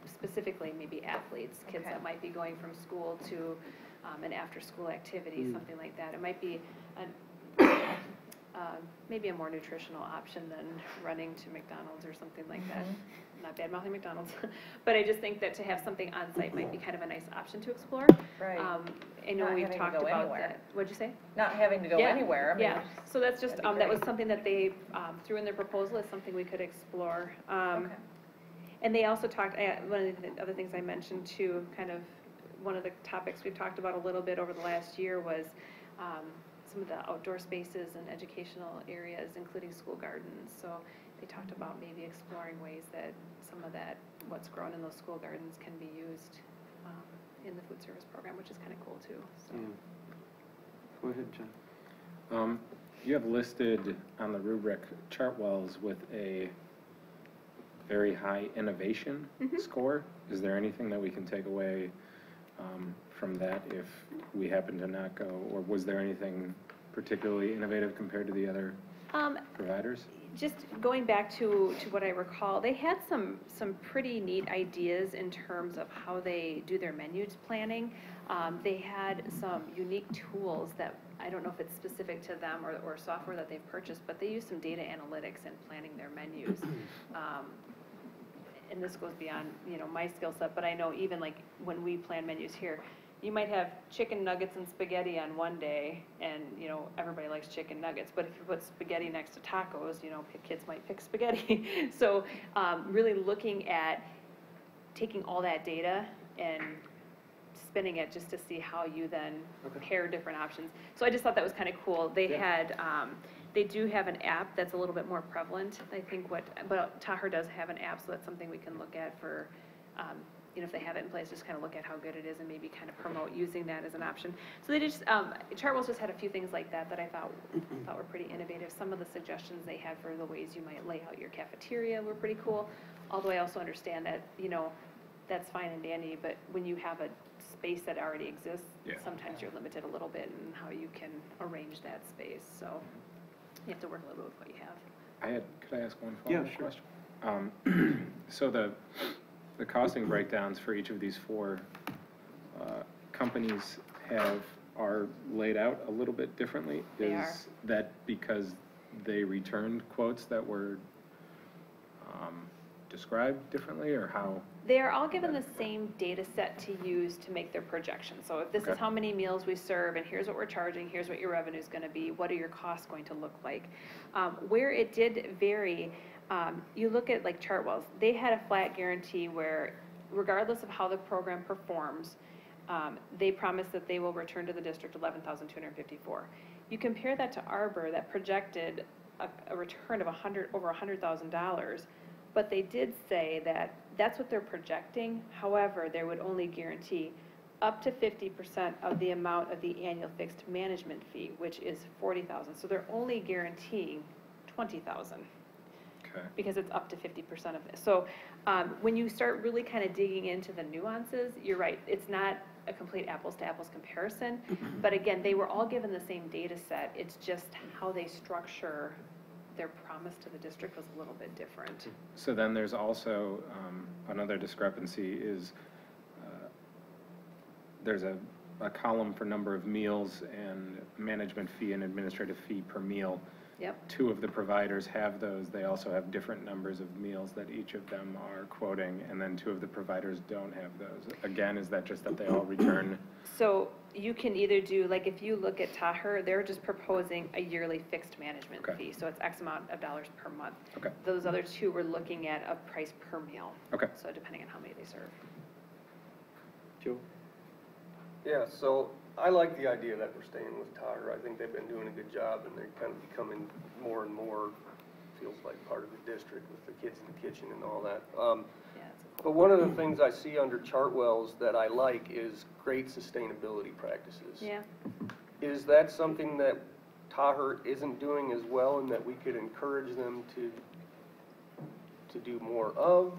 specifically maybe athletes, kids that might be going from school to an after-school activity, something like that. It might be maybe a more nutritional option than running to McDonald's or something like that. Not bad-mouthing McDonald's, but I just think that to have something on-site might be kind of a nice option to explore. Right. I know Not we've having to talked go about anywhere. that. What'd you say? Not having to go anywhere. I mean, Yeah, so that's just, that'd be that was great. something that they threw in their proposal as something we could explore. Okay. And they also talked, one of the other things I mentioned too, kind of one of the topics we've talked about a little bit over the last year was some of the outdoor spaces and educational areas, including school gardens. So they talked about maybe exploring ways that some of that, what's grown in those school gardens can be used in the food service program, which is kind of cool too, so. Yeah. Go ahead, John. You have listed on the rubric Chartwells with a very high innovation score. Is there anything that we can take away from that if we happen to not go, or was there anything particularly innovative compared to the other providers? Just going back to what I recall, they had some pretty neat ideas in terms of how they do their menu planning. They had some unique tools that, I don't know if it's specific to them or software that they've purchased, but they use some data analytics in planning their menus. And this goes beyond, my skill set, but I know even like when we plan menus here, you might have chicken nuggets and spaghetti on one day, and, everybody likes chicken nuggets, but if you put spaghetti next to tacos, kids might pick spaghetti. So really looking at taking all that data and spinning it just to see how you then pair different options. So I just thought that was kind of cool. They had, they do have an app that's a little bit more prevalent. I think but Taher does have an app, so that's something we can look at for, if they have it in place, just kind of look at how good it is and maybe kind of promote using that as an option. So they just, Chartwells just had a few things like that I thought were pretty innovative. Some of the suggestions they had for the ways you might lay out your cafeteria were pretty cool. Although I also understand that, that's fine and dandy, but when you have a space that already exists, sometimes you're limited a little bit in how you can arrange that space. So you have to work a little bit with what you have. Could I ask one follow-up question? So the costing breakdowns for each of these four companies are laid out a little bit differently. They are. Is that because they returned quotes that were described differently, or how? They are all given the same data set to use to make their projections. So if this is how many meals we serve, and here's what we're charging, here's what your revenue is going to be, what are your costs going to look like? Where it did vary, you look at like Chartwells, they had a flat guarantee where regardless of how the program performs, they promise that they will return to the district $11,254. You compare that to Arbor that projected a return of over $100,000, but they did say that that's what they're projecting. However, they would only guarantee up to 50% of the amount of the annual fixed management fee, which is $40,000. So they're only guaranteeing $20,000. Because it's up to 50% of this. So when you start really kind of digging into the nuances, you're right, it's not a complete apples to apples comparison. But again, they were all given the same data set. It's just how they structure their promise to the district was a little bit different. So then there's also another discrepancy is there's a column for number of meals and management fee and administrative fee per meal. Yep. Two of the providers have those. They also have different numbers of meals that each of them are quoting, and then two of the providers don't have those. Again, is that just that they all return? So you can either do, like if you look at Taher, they're just proposing a yearly fixed management fee. So it's X amount of dollars per month. Those other two were looking at a price per meal. So depending on how many they serve. Joe? Yeah, so I like the idea that we're staying with Taher. I think they've been doing a good job, and they're kind of becoming more and more, feels like part of the district with the kids in the kitchen and all that. But one of the things I see under Chartwells that I like is great sustainability practices. Yeah. Is that something that Taher isn't doing as well, and that we could encourage them to do more of,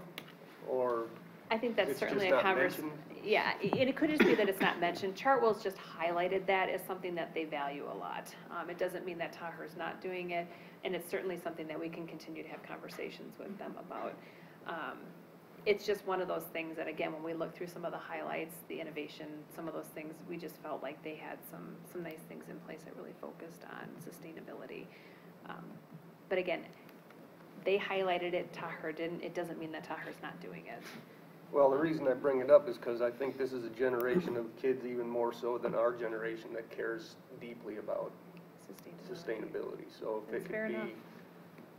or? I think that's it's certainly just a not conversation. mentioned? Yeah, it could just be that it's not mentioned. Chartwells just highlighted that as something that they value a lot. It doesn't mean that Taher's not doing it, and it's certainly something that we can continue to have conversations with them about. It's just one of those things that, again, when we look through some of the highlights, the innovation, some of those things, we just felt like they had some nice things in place that really focused on sustainability. But again, they highlighted it, Taher didn't. It doesn't mean that Taher's not doing it. Well, the reason I bring it up is because I think this is a generation of kids even more so than our generation that cares deeply about sustainability. So if it could be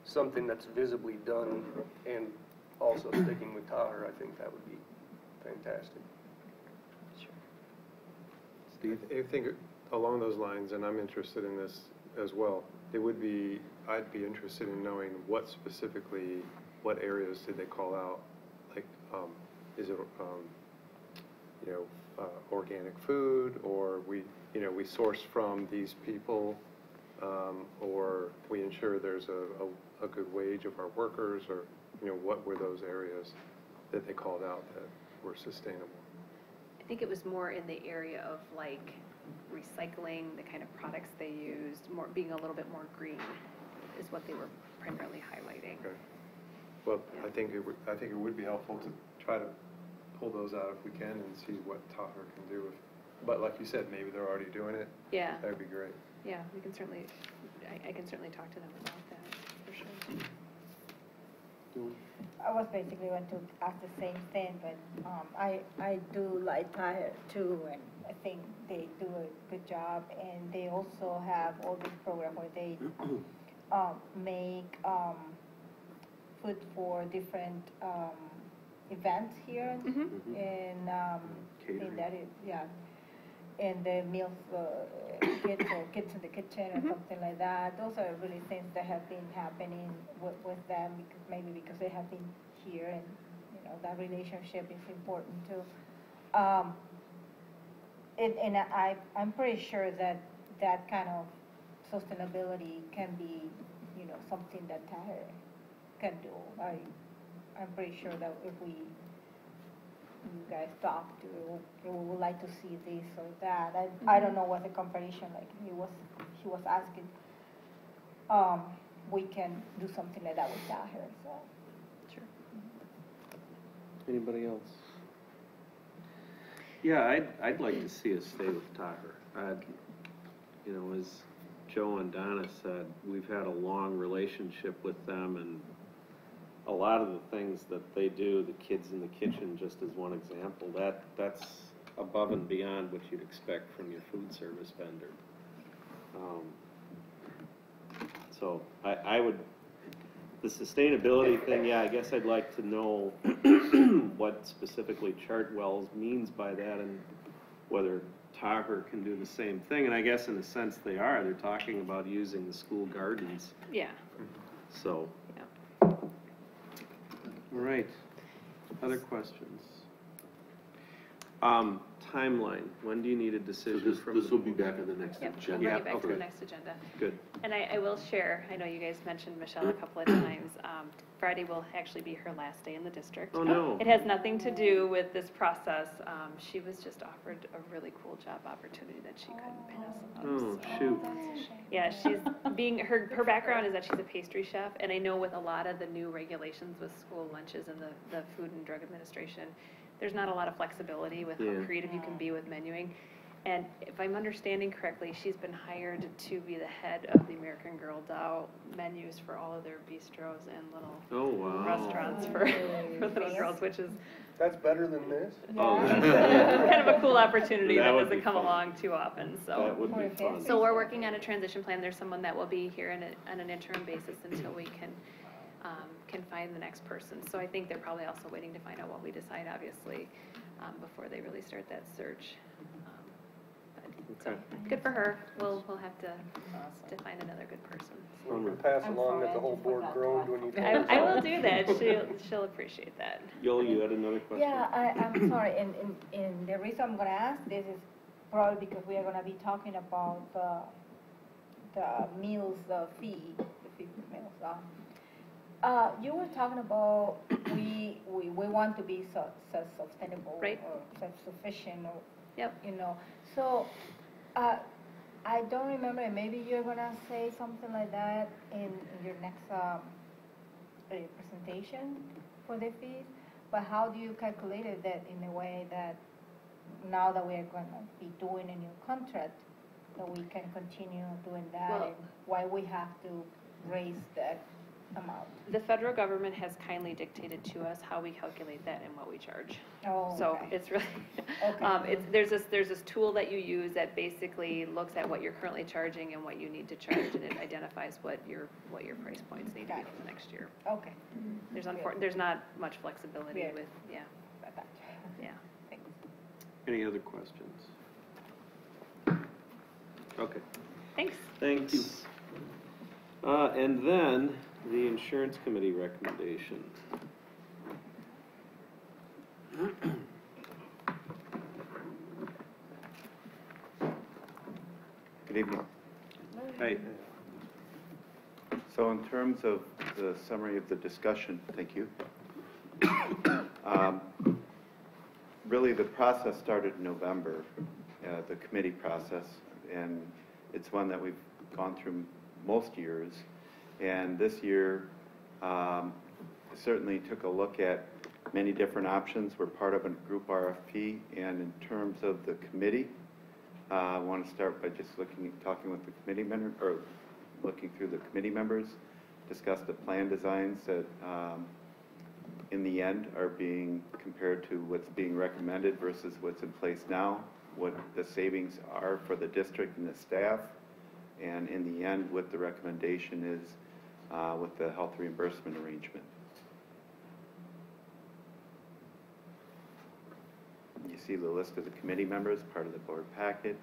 something that's visibly done and also sticking with Taher, I think that would be fantastic. I think along those lines, and I'm interested in this as well, I'd be interested in knowing what specifically, what areas did they call out? Like, is it, organic food, or we source from these people, or we ensure there's a good wage of our workers, or, what were those areas that they called out that were sustainable? I think it was more in the area of like recycling, the kind of products they used, more being a little bit more green is what they were primarily highlighting. Okay. Well, I think it would be helpful to try to pull those out if we can and see what Tahoe can do with. But like you said, maybe they're already doing it. Yeah. That would be great. Yeah, we can certainly, I can certainly talk to them about that, for sure. I was basically going to ask the same thing, but I do like Tahir too, and I think they do a good job, and they also have all this program where they make food for different events here, and in that and the meals for kids in the kitchen or something like that. Those are really things that have been happening with them, because they have been here, and that relationship is important too. And I'm pretty sure that kind of sustainability can be something that Tahir can do. I'm pretty sure that if you guys talk to, we would like to see this or that. I don't know what the comparison, like he was asking. We can do something like that with Tahir, so. Sure. Anybody else? Yeah, I'd like to see us stay with Tahir. As Joe and Donna said, we've had a long relationship with them, and a lot of the things that they do, the kids in the kitchen, just as one example, that's above and beyond what you'd expect from your food service vendor. So I would, the sustainability thing, yeah, I guess I'd like to know what specifically Chartwells means by that, and whether Tahir can do the same thing. And I guess in a sense they are. They're talking about using the school gardens. Yeah. So. Yeah. All right. Other questions? Timeline. When do you need a decision from? This will be back on the next Yep, agenda. we'll bring it back to the Okay. next agenda. Good. And I will share, I know you guys mentioned Michelle a couple of times, Friday will actually be her last day in the district. Oh, no. It has nothing to do with this process. She was just offered a really cool job opportunity that she couldn't pass up. Oh, so. shoot. Yeah, she's her background is that she's a pastry chef, and I know with a lot of the new regulations with school lunches and the Food and Drug Administration, there's not a lot of flexibility with how creative you can be with menuing. And if I'm understanding correctly, she's been hired to be the head of the American Girl Doll menus for all of their bistros and restaurants for little girls, which is That's better than this? kind of a cool opportunity that would be doesn't come fun. along too often, so. That would be fun. So we're working on a transition plan. There's someone that will be here on an interim basis until we can find the next person. So I think they're probably also waiting to find out what we decide, obviously, before they really start that search. So, good for her. We'll have to find another good person. We can pass along that the whole board groaned when you told us. I will do that. She'll appreciate that. Yo, you had another question? Yeah, I'm sorry, and the reason I'm gonna ask this is probably because we are gonna be talking about the meals, the feed meals. You were talking about we want to be self-sustainable, right, or self-sufficient, or yep. So I don't remember. Maybe you're gonna say something like that in your next presentation for the fees. But how do you calculate it that in a way that now that we're gonna be doing a new contract, that we can continue doing that, Well, and why we have to raise that amount? The federal government has kindly dictated to us how we calculate that and what we charge. Oh, So okay. it's really, Okay. there's this tool that you use that basically looks at what you're currently charging and what you need to charge, and it identifies what your price points need to be for the next year. Okay. There's not much flexibility Yeah. with, yeah. Gotcha. Yeah. Thanks. Any other questions? Okay, Thanks. thanks. And then the insurance committee recommendation. Good evening. Hi. So in terms of the summary of the discussion, thank you. Really, the process started in November, the committee process, and it's one that we've gone through most years. And this year, certainly took a look at many different options. We're part of a group RFP, and in terms of the committee, I want to start by just talking with the committee member, or looking through the committee members, discuss the plan designs that in the end are being compared to what's being recommended versus what's in place now, what the savings are for the district and the staff, and in the end, what the recommendation is with the health reimbursement arrangement. You see the list of the committee members, part of the board packet,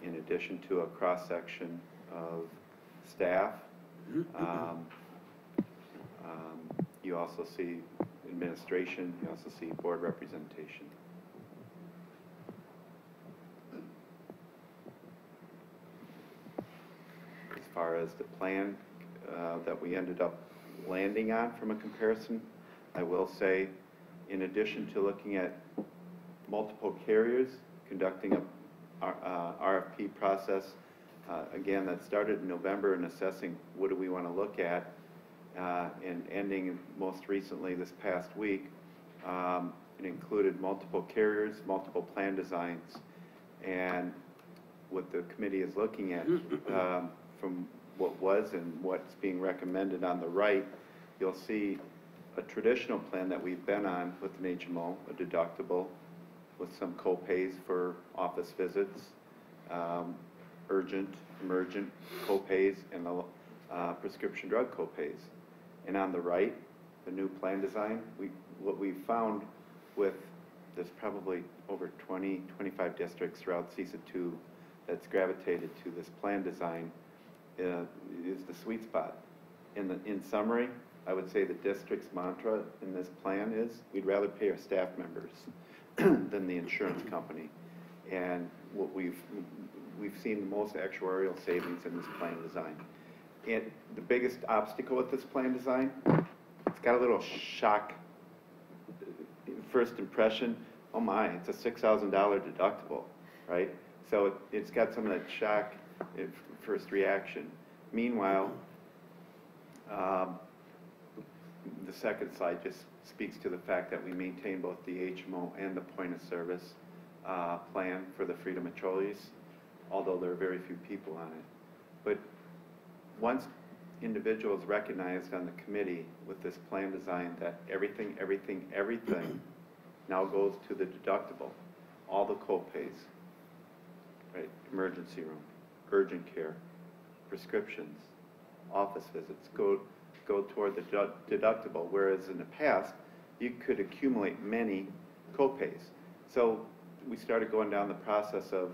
in addition to a cross-section of staff. You also see administration, you also see board representation. As far as the plan that we ended up landing on from a comparison, I will say, in addition to looking at multiple carriers, conducting a RFP process, again, that started in November, and assessing what do we want to look at, and ending most recently this past week. It included multiple carriers, multiple plan designs, and what the committee is looking at from what was and what's being recommended on the right, you'll see a traditional plan that we've been on with an HMO, a deductible, with some co-pays for office visits, urgent, emergent co-pays, and prescription drug co-pays. And on the right, the new plan design, what we found with, there's probably over 20, 25 districts throughout CESA 2 that's gravitated to this plan design, is the sweet spot. In summary, I would say the district's mantra in this plan is, we'd rather pay our staff members than the insurance company. And what we've seen the most actuarial savings in this plan design. And the biggest obstacle with this plan design, it's got a little shock first impression. Oh my, it's a $6,000 deductible, right? So it's got some of that shock first reaction. Meanwhile, the second slide just speaks to the fact that we maintain both the HMO and the point of service plan for the freedom of choice, although there are very few people on it. But once individuals recognized on the committee with this plan design that everything now goes to the deductible, all the co-pays, right? Emergency room, urgent care, prescriptions, office visits go toward the deductible, whereas in the past, you could accumulate many co-pays. So we started going down the process of,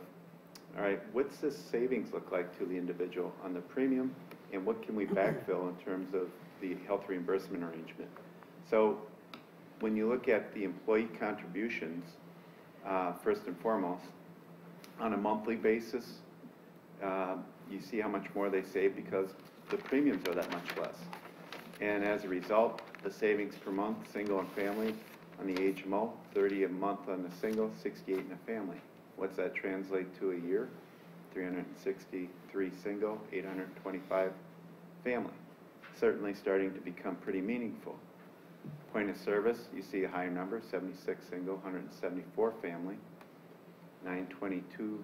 all right, what's this savings look like to the individual on the premium, and what can we backfill in terms of the health reimbursement arrangement? So when you look at the employee contributions, first and foremost, on a monthly basis, you see how much more they save because the premiums are that much less. And as a result, the savings per month, single and family, on the HMO, 30 a month on the single, 68 in a family. What's that translate to a year? 363 single, 825 family. Certainly starting to become pretty meaningful. Point of service, you see a higher number, 76 single, 174 family, 922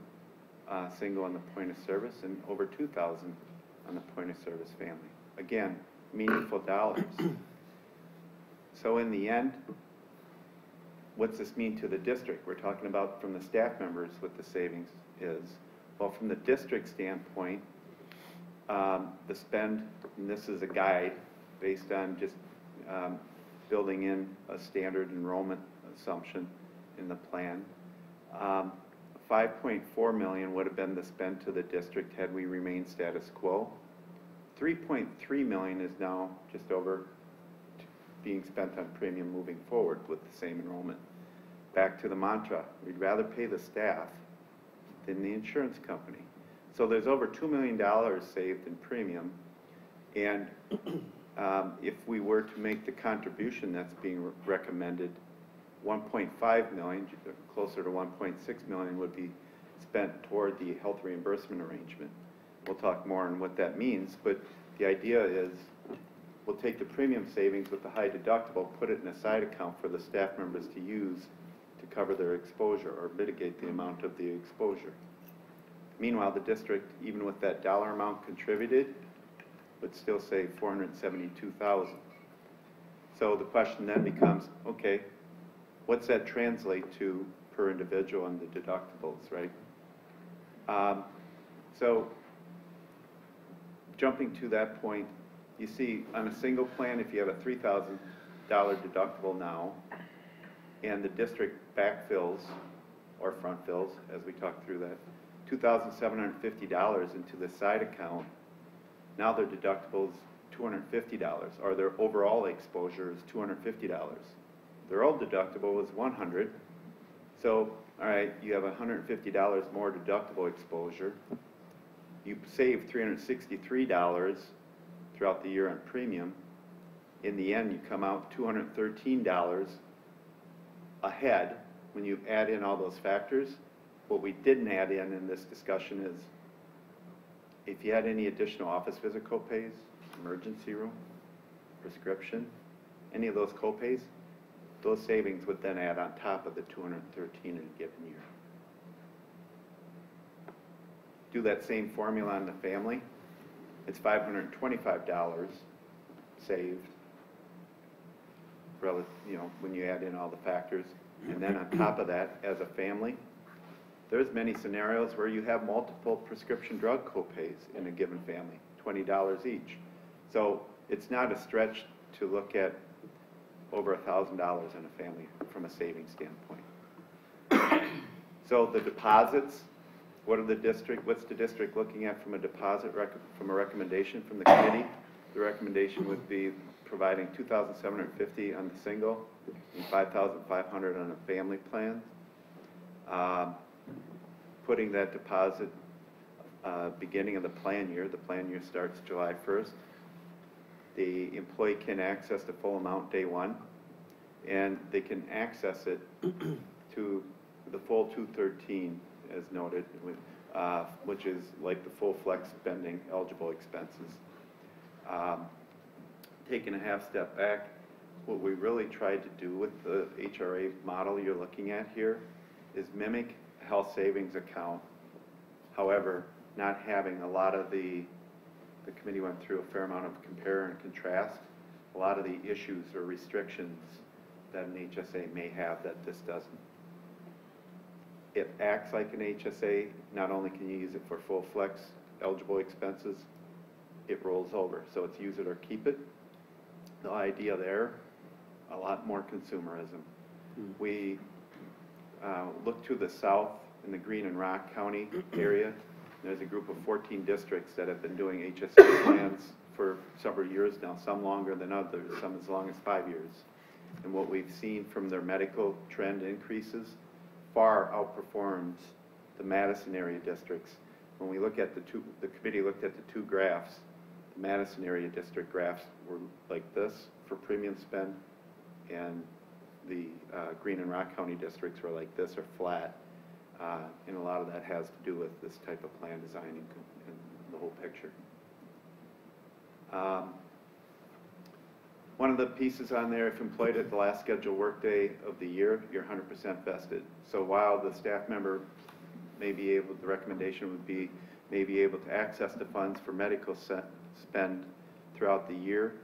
single on the point of service, and over 2,000 on the point of service family. Again, meaningful dollars. So in the end, what's this mean to the district? We're talking about from the staff members what the savings is. Well, from the district standpoint, the spend, and this is a guide based on just building in a standard enrollment assumption in the plan. 5.4 million would have been the spend to the district had we remained status quo. 3.3 million is now just over being spent on premium moving forward with the same enrollment. Back to the mantra, we'd rather pay the staff than the insurance company. So there's over $2 million saved in premium, and if we were to make the contribution that's being recommended, 1.5 million, closer to 1.6 million, would be spent toward the health reimbursement arrangement. We'll talk more on what that means, but the idea is we'll take the premium savings with the high deductible, put it in a side account for the staff members to use to cover their exposure or mitigate the amount of the exposure. Meanwhile, the district, even with that dollar amount contributed, would still save $472,000. So the question then becomes, okay, what's that translate to per individual and the deductibles, right? So jumping to that point, you see on a single plan, if you have a $3,000 deductible now, and the district backfills or front fills, as we talk through that, $2,750 into the side account, now their deductible is $250, or their overall exposure is $250. Their old deductible was $100. So, all right, you have $150 more deductible exposure. You save $363 throughout the year on premium. In the end, you come out $213 ahead when you add in all those factors. What we didn't add in this discussion is if you had any additional office visit copays, emergency room, prescription, any of those copays, those savings would then add on top of the $213 in a given year. Do that same formula on the family. It's $525 saved, when you add in all the factors. And then on top of that, as a family, there's many scenarios where you have multiple prescription drug copays in a given family, $20 each. So it's not a stretch to look at over $1,000 in a family from a savings standpoint. So the deposits, what's the district looking at from a deposit, from a recommendation from the committee? The recommendation would be providing $2,750 on the single and $5,500 on a family plan. Putting that deposit beginning of the plan year starts July 1st. The employee can access the full amount day one, and they can access it to the full $213 as noted, which is like the full flex spending eligible expenses. Taking a half step back, what we really tried to do with the HRA model you're looking at here is mimic a health savings account. However, not having a lot of the committee went through a fair amount of compare and contrast, a lot of the issues or restrictions that an HSA may have that this doesn't. It acts like an HSA. Not only can you use it for full flex eligible expenses, it rolls over. So it's use it or keep it. The idea there, a lot more consumerism. We look to the south in the Greene and Rock County area. There's a group of 14 districts that have been doing HSA plans for several years now, some longer than others, some as long as 5 years. And what we've seen from their medical trend increases far outperforms the Madison area districts. When we look at the committee looked at the two graphs, the Madison area district graphs were like this for premium spend, and the Greene and Rock County districts were like this or flat. And a lot of that has to do with this type of plan design and the whole picture. One of the pieces on there, if employed at the last scheduled workday of the year, you're 100% vested. So while the staff member may be able, the recommendation would be, may be able to access the funds for medical spend throughout the year,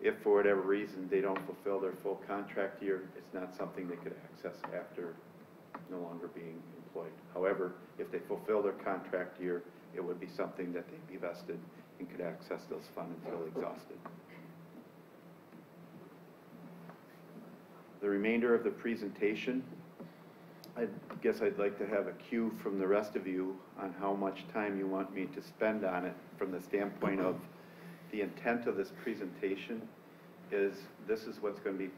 if for whatever reason they don't fulfill their full contract year, it's not something they could access after no longer being employed. However, if they fulfill their contract year, it would be something that they'd be vested and could access those funds until exhausted. The remainder of the presentation I guess I'd like to have a cue from the rest of you on how much time you want me to spend on it from the standpoint of the intent of this presentation is this is what's going to be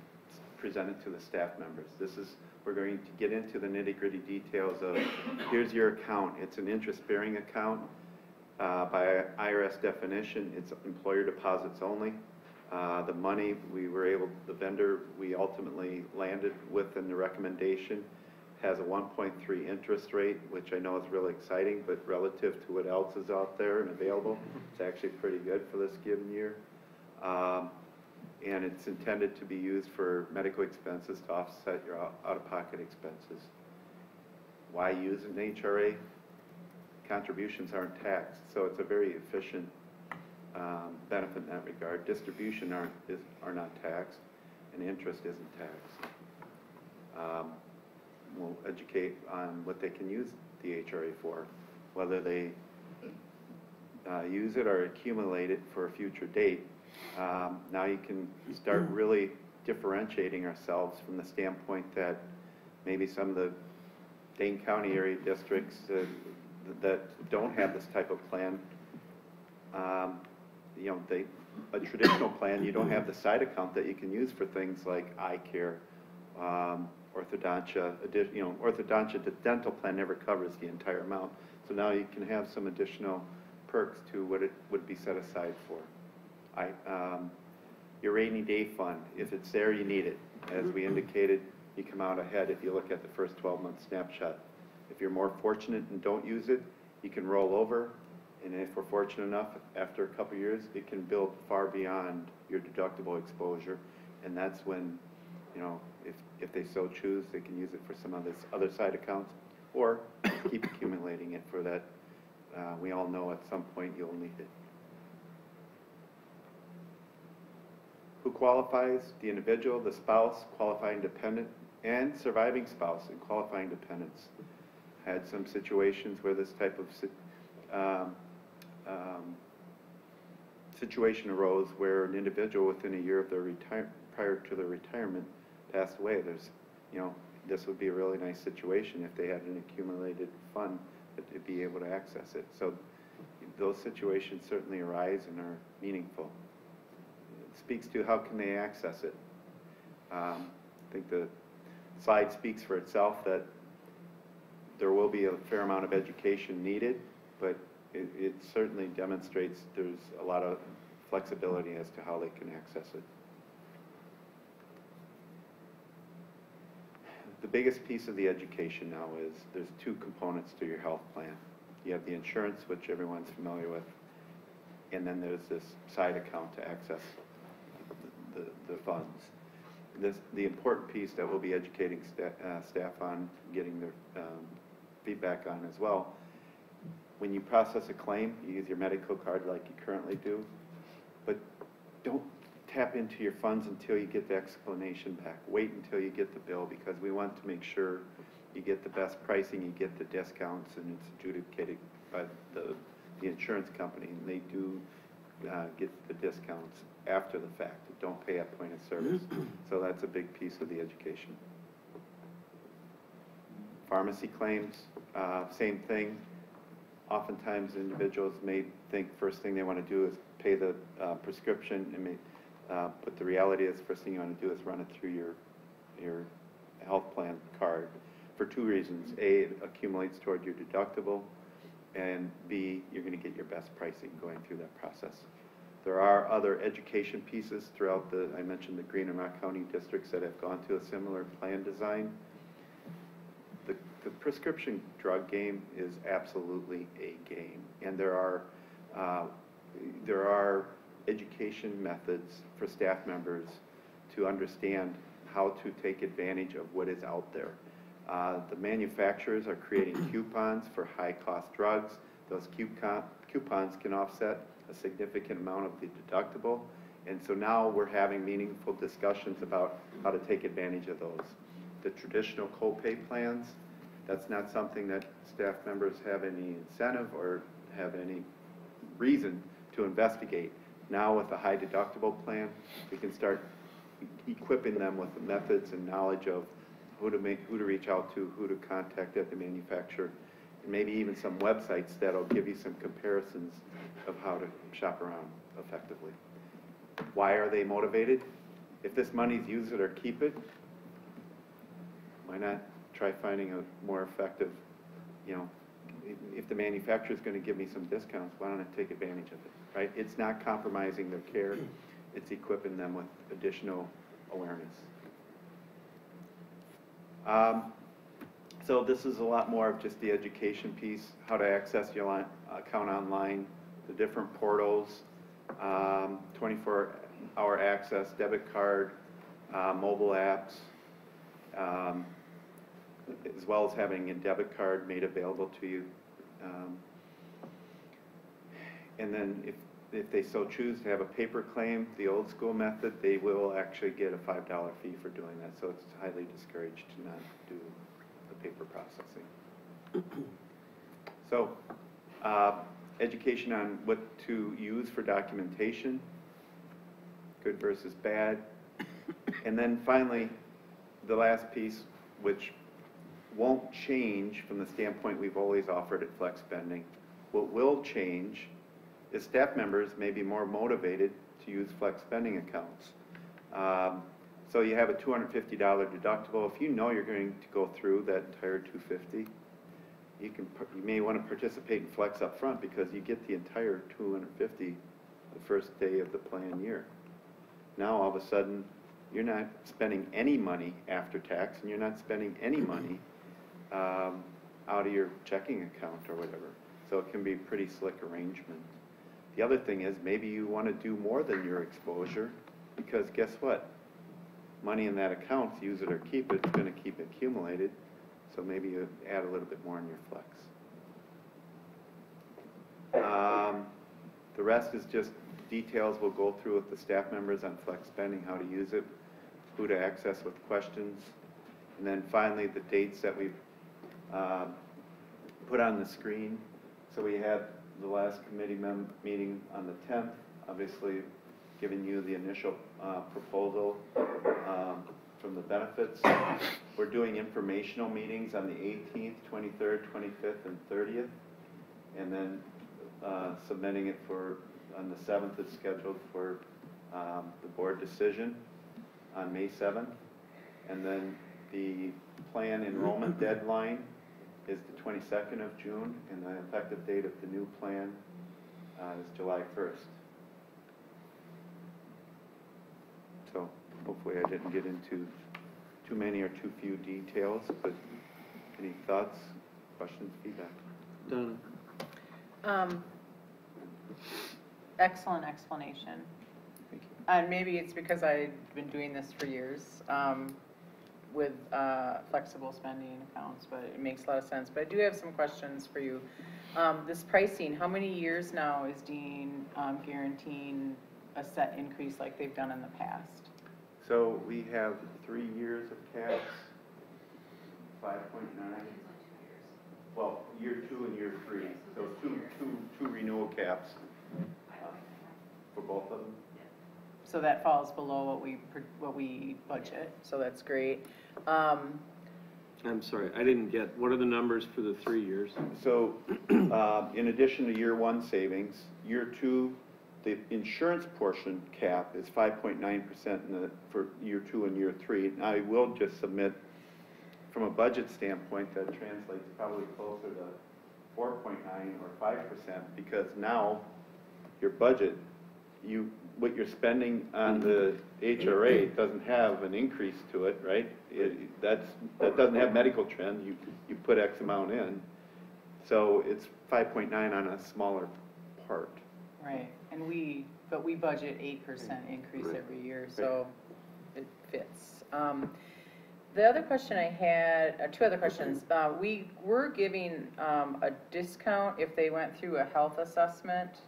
presented to the staff members. We're going to get into the nitty-gritty details of here's your account. It's an interest-bearing account. By IRS definition, it's employer deposits only. The money the vendor we ultimately landed with in the recommendation has a 1.3 interest rate, which I know is really exciting, but relative to what else is out there and available, it's actually pretty good for this given year. And it's intended to be used for medical expenses to offset your out-of-pocket expenses. Why use an HRA? Contributions aren't taxed, so it's a very efficient benefit in that regard. Distribution are not taxed, and interest isn't taxed. We'll educate on what they can use the HRA for, whether they use it or accumulate it for a future date. Now you can start really differentiating ourselves from the standpoint that maybe some of the Dane County area districts that don't have this type of plan, a traditional plan, you don't have the side account that you can use for things like eye care, orthodontia. Orthodontia, the dental plan never covers the entire amount. So now you can have some additional perks to what it would be set aside for. Your rainy day fund, if it's there, you need it. As we indicated, you come out ahead if you look at the first 12-month snapshot. If you're more fortunate and don't use it, you can roll over, and if we're fortunate enough, after a couple years, it can build far beyond your deductible exposure, and that's when, if they so choose, they can use it for some of this other side accounts, or keep accumulating it for that. We all know at some point you'll need it. Who qualifies? The individual, the spouse, qualifying dependent, and surviving spouse and qualifying dependents. Had some situations where this type of situation arose where an individual within a year of their prior to their retirement passed away. This would be a really nice situation if they had an accumulated fund that they'd be able to access it. So those situations certainly arise and are meaningful. It speaks to how can they access it. I think the slide speaks for itself that there will be a fair amount of education needed, but it certainly demonstrates there's a lot of flexibility as to how they can access it. The biggest piece of the education now is there's two components to your health plan. You have the insurance, which everyone's familiar with, and then there's this side account to access the funds. The important piece that we'll be educating staff on, getting their feedback on as well. When you process a claim, you use your medical card like you currently do, but don't tap into your funds until you get the explanation back. Wait until you get the bill, because we want to make sure you get the best pricing, you get the discounts, and it's adjudicated by the insurance company, and they do get the discounts after the fact. Don't pay at point of service. So that's a big piece of the education. Pharmacy claims, same thing. Oftentimes individuals may think first thing they want to do is pay the prescription, but the reality is first thing you want to do is run it through your health plan card for two reasons. A, it accumulates toward your deductible, and B, you're going to get your best pricing going through that process. There are other education pieces throughout I mentioned the Green and Rock County districts that have gone to a similar plan design. The prescription drug game is absolutely a game, and there are education methods for staff members to understand how to take advantage of what is out there. The manufacturers are creating coupons for high-cost drugs. Those coupons can offset a significant amount of the deductible, and so now we're having meaningful discussions about how to take advantage of those. The traditional copay plans, that's not something that staff members have any incentive or have any reason to investigate. Now with a high deductible plan, we can start equipping them with the methods and knowledge of who to reach out to, who to contact at the manufacturer, and maybe even some websites that'll give you some comparisons of how to shop around effectively. Why are they motivated? If this money's use it or keep it, why not try finding a more effective, you know, if the manufacturer's going to give me some discounts, why don't I take advantage of it, right? It's not compromising their care, it's equipping them with additional awareness. So this is a lot more of just the education piece, how to access your account online, the different portals, 24-hour access, debit card, mobile apps, as well as having a debit card made available to you. And then if they so choose to have a paper claim, the old school method, they will actually get a $5 fee for doing that. So it's highly discouraged to not do the paper processing. So education on what to use for documentation, good versus bad. And then finally, the last piece, which won't change from the standpoint we've always offered at flex spending. What will change is staff members may be more motivated to use flex spending accounts. So you have a $250 deductible. If you know you're going to go through that entire $250, you may want to participate in flex up front because you get the entire $250 the first day of the plan year. Now all of a sudden you're not spending any money after tax, and you're not spending any money out of your checking account or whatever. So it can be a pretty slick arrangement. The other thing is maybe you want to do more than your exposure, because guess what? Money in that account, use it or keep it, it's going to keep accumulated. So maybe you add a little bit more in your flex. The rest is just details we'll go through with the staff members on flex spending, how to use it, who to access with questions, and then finally the dates that we've put on the screen. So we had the last committee meeting on the 10th, obviously giving you the initial proposal from the benefits. We're doing informational meetings on the 18th, 23rd, 25th, and 30th, and then submitting it for, on the 7th it's scheduled for the board decision on May 7th, and then the plan enrollment deadline is the 22nd of June, and the effective date of the new plan is July 1st. So hopefully I didn't get into too many or too few details, but any thoughts, questions, feedback? Donna? Excellent explanation. Thank you. And maybe it's because I've been doing this for years with flexible spending accounts, but it makes a lot of sense. But I do have some questions for you. This pricing, how many years now is Dean guaranteeing a set increase like they've done in the past? So we have 3 years of caps, 5.9. Well, year 2 and year 3. So two renewal caps for both of them. So that falls below what we budget, so that's great. I'm sorry, I didn't get, what are the numbers for the 3 years? So in addition to year 1 savings, year 2, the insurance portion cap is 5.9% for year 2 and year 3. Now, I will just submit, from a budget standpoint, that translates probably closer to 4.9 or 5%, because now your budget, what you're spending on the HRA doesn't have an increase to it, right? That doesn't have medical trend. You put X amount in, so it's 5.9 on a smaller part. Right, and we budget 8% increase every year, so it fits. The other question I had, 2 other questions. We were giving a discount if they went through a health assessment.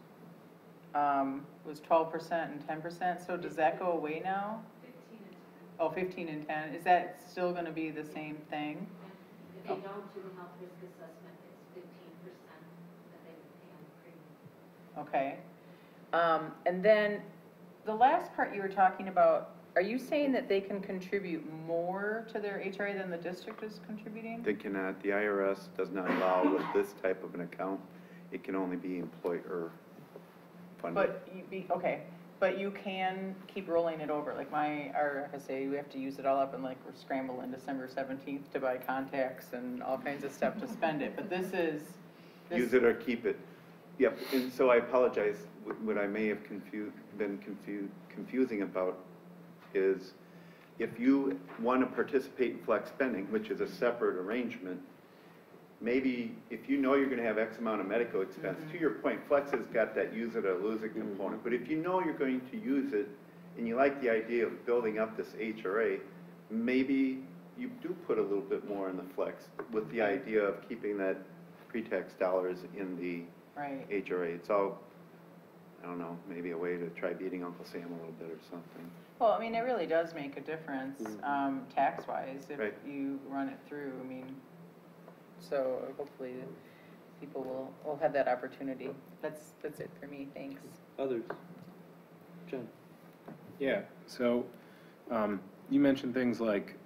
Was 12% and 10%, so does that go away now? 15 and 10. Oh, 15 and 10. Is that still going to be the same thing? If they don't do a health risk assessment, it's 15% that they would pay on the premium. Okay. And then the last part you were talking about, are you saying that they can contribute more to their HRA than the district is contributing? They cannot, the IRS does not allow with this type of an account, it can only be employer funded. But okay, but you can keep rolling it over, like our FSA, we have to use it all up and like we're scrambling December 17th to buy contacts and all kinds of stuff to spend it, but this is. Use it or keep it. Yep, and so I apologize, what I may have been confusing about is if you want to participate in flex spending, which is a separate arrangement, maybe if you know you're going to have X amount of medical expense, to your point, flex has got that use it or lose it component, but if you know you're going to use it and you like the idea of building up this HRA, maybe you do put a little bit more in the flex with the idea of keeping that pre-tax dollars in the HRA. It's all, I don't know, maybe a way to try beating Uncle Sam a little bit or something. Well, I mean, it really does make a difference, tax-wise, if you run it through, I mean, so hopefully people will have that opportunity. That's it for me, thanks. Others? John? Yeah, so you mentioned things like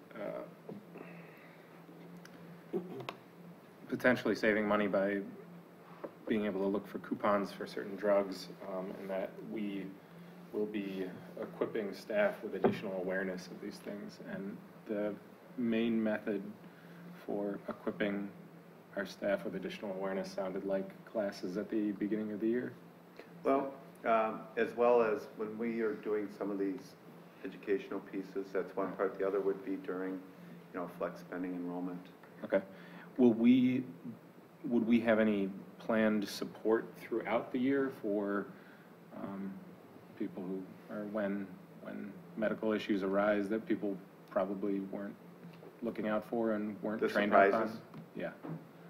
potentially saving money by being able to look for coupons for certain drugs, and that we will be equipping staff with additional awareness of these things. And the main method for equipping our staff with additional awareness sounded like classes at the beginning of the year. Well, as well as when we are doing some of these educational pieces, that's one part. The other would be during, flex spending enrollment. Okay. Would we have any planned support throughout the year for people who, or when medical issues arise that people probably weren't looking out for and weren't trained up on? Yeah.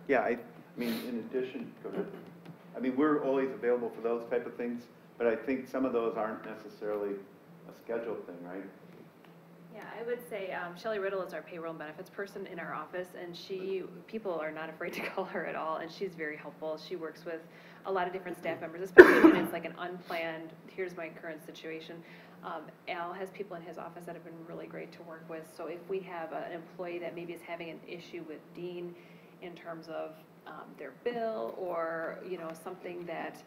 Yeah, I mean, in addition, go ahead. I mean, we're always available for those type of things, but I think some of those aren't necessarily a scheduled thing, right? Yeah, I would say Shelley Riddle is our payroll and benefits person in our office, and people are not afraid to call her at all, and she's very helpful. She works with a lot of different staff members, especially when it's like an unplanned, here's my current situation. Al has people in his office that have been really great to work with, so if we have an employee that maybe is having an issue with Dean in terms of their bill, or something that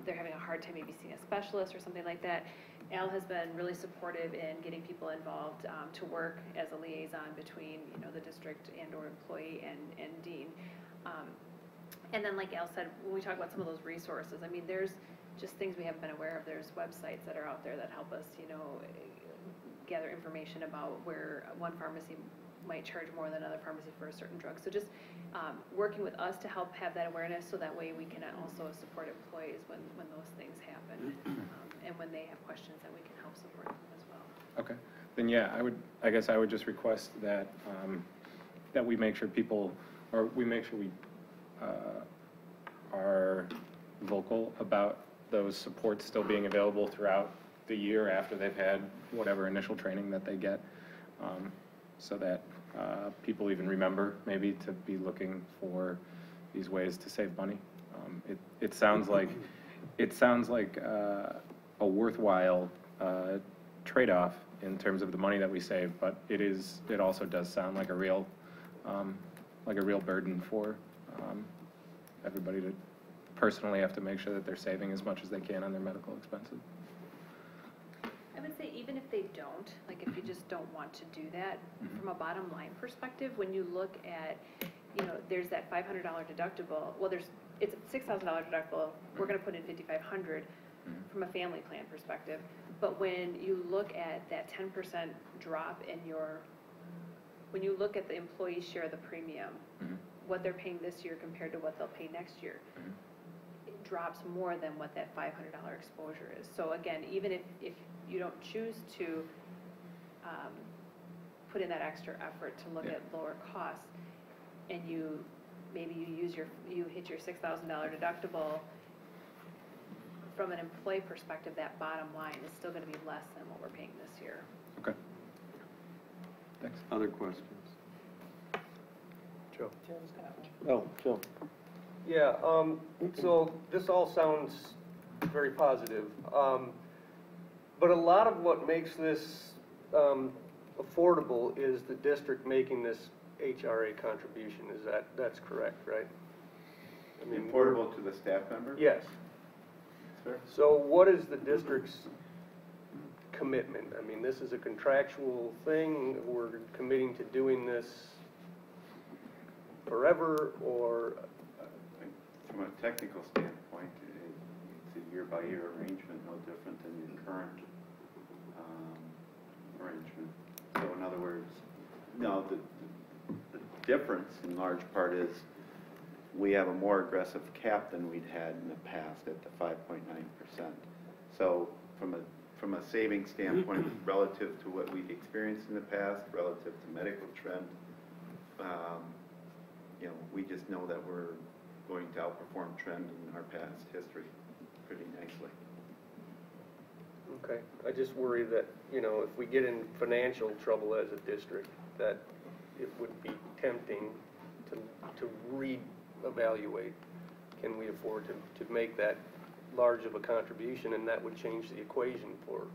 they're having a hard time maybe seeing a specialist or something like that, Al has been really supportive in getting people involved to work as a liaison between the district and or employee and Dean. And then like Al said, when we talk about some of those resources, I mean, there's just things we haven't been aware of. There's websites that are out there that help us gather information about where one pharmacy might charge more than another pharmacy for a certain drug. So just working with us to help have that awareness, so that way we can also support employees when those things happen, and when they have questions, that we can help support them as well. Okay, then yeah, I guess I would just request that that we make sure we are vocal about those supports still being available throughout the year after they've had whatever initial training that they get, so that people even remember maybe to be looking for these ways to save money. It sounds like a worthwhile trade-off in terms of the money that we save, but it also does sound like a real burden for everybody to personally have to make sure that they're saving as much as they can on their medical expenses. I would say even if they don't, like if you just don't want to do that, from a bottom line perspective, when you look at, there's that $500 deductible, well, it's a $6,000 deductible, we're going to put in $5,500 from a family plan perspective, but when you look at that 10% drop in when you look at the employee share of the premium, what they're paying this year compared to what they'll pay next year, it drops more than what that $500 exposure is. So again, even if you don't choose to put in that extra effort to look at lower costs, and maybe you hit your $6,000 deductible, from an employee perspective, that bottom line is still going to be less than what we're paying this year. Okay. Thanks. Other questions? Joe. Oh, Joe. Yeah, so this all sounds very positive. But a lot of what makes this affordable is the district making this HRA contribution, that's correct, right? I mean, Affordable to the staff member? yes. Sir? So what is the district's commitment? I mean, this is a contractual thing, we're committing to doing this forever, or, From a technical standpoint, it's a year-by-year arrangement, no different than your current arrangement. So in other words, no, the difference in large part is we have a more aggressive cap than we'd had in the past at the 5.9%. So from a savings standpoint, relative to what we've experienced in the past, relative to medical trend, you know, we just know that we're going to outperform trend in our past history pretty nicely. okay. I just worry that, you know, if we get in financial trouble as a district, that it would be tempting to reevaluate. Can we afford to make that large of a contribution, and that would change the equation for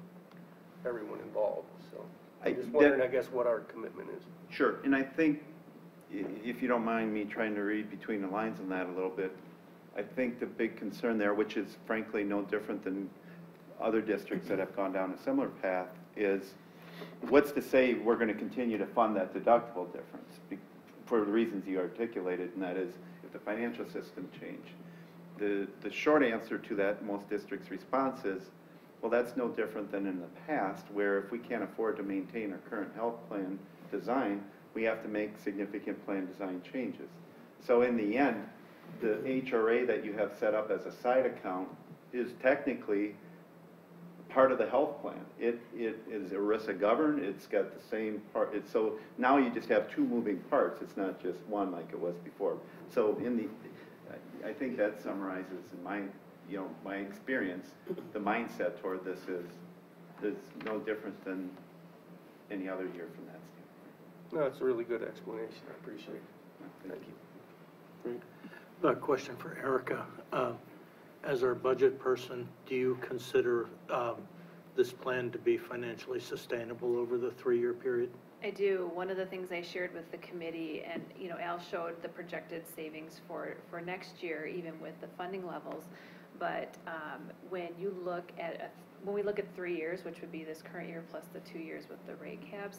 everyone involved, so. I'm just wondering, I guess, what our commitment is. Sure, and I think, if you don't mind me trying to read between the lines on that a little bit, I think the big concern there, which is frankly no different than other districts that have gone down a similar path, is what's to say we're going to continue to fund that deductible difference for the reasons you articulated, and that is if the financial system change. The short answer to that, most districts' response is, well, that's no different than in the past, where if we can't afford to maintain our current health plan design, we have to make significant plan design changes. So in the end, the HRA that you have set up as a side account is technically part of the health plan. It is ERISA governed, it's got the same part, so now you just have two moving parts, it's not just one like it was before. So I think that summarizes in my experience, the mindset toward this is no different than any other year from that standpoint. No, it's a really good explanation, I appreciate it. Thank you. A question for Erica. As our budget person, do you consider this plan to be financially sustainable over the 3-year period? I do. One of the things I shared with the committee, and you know, Al showed the projected savings for next year, even with the funding levels. But when we look at 3 years, which would be this current year plus the 2 years with the rate caps,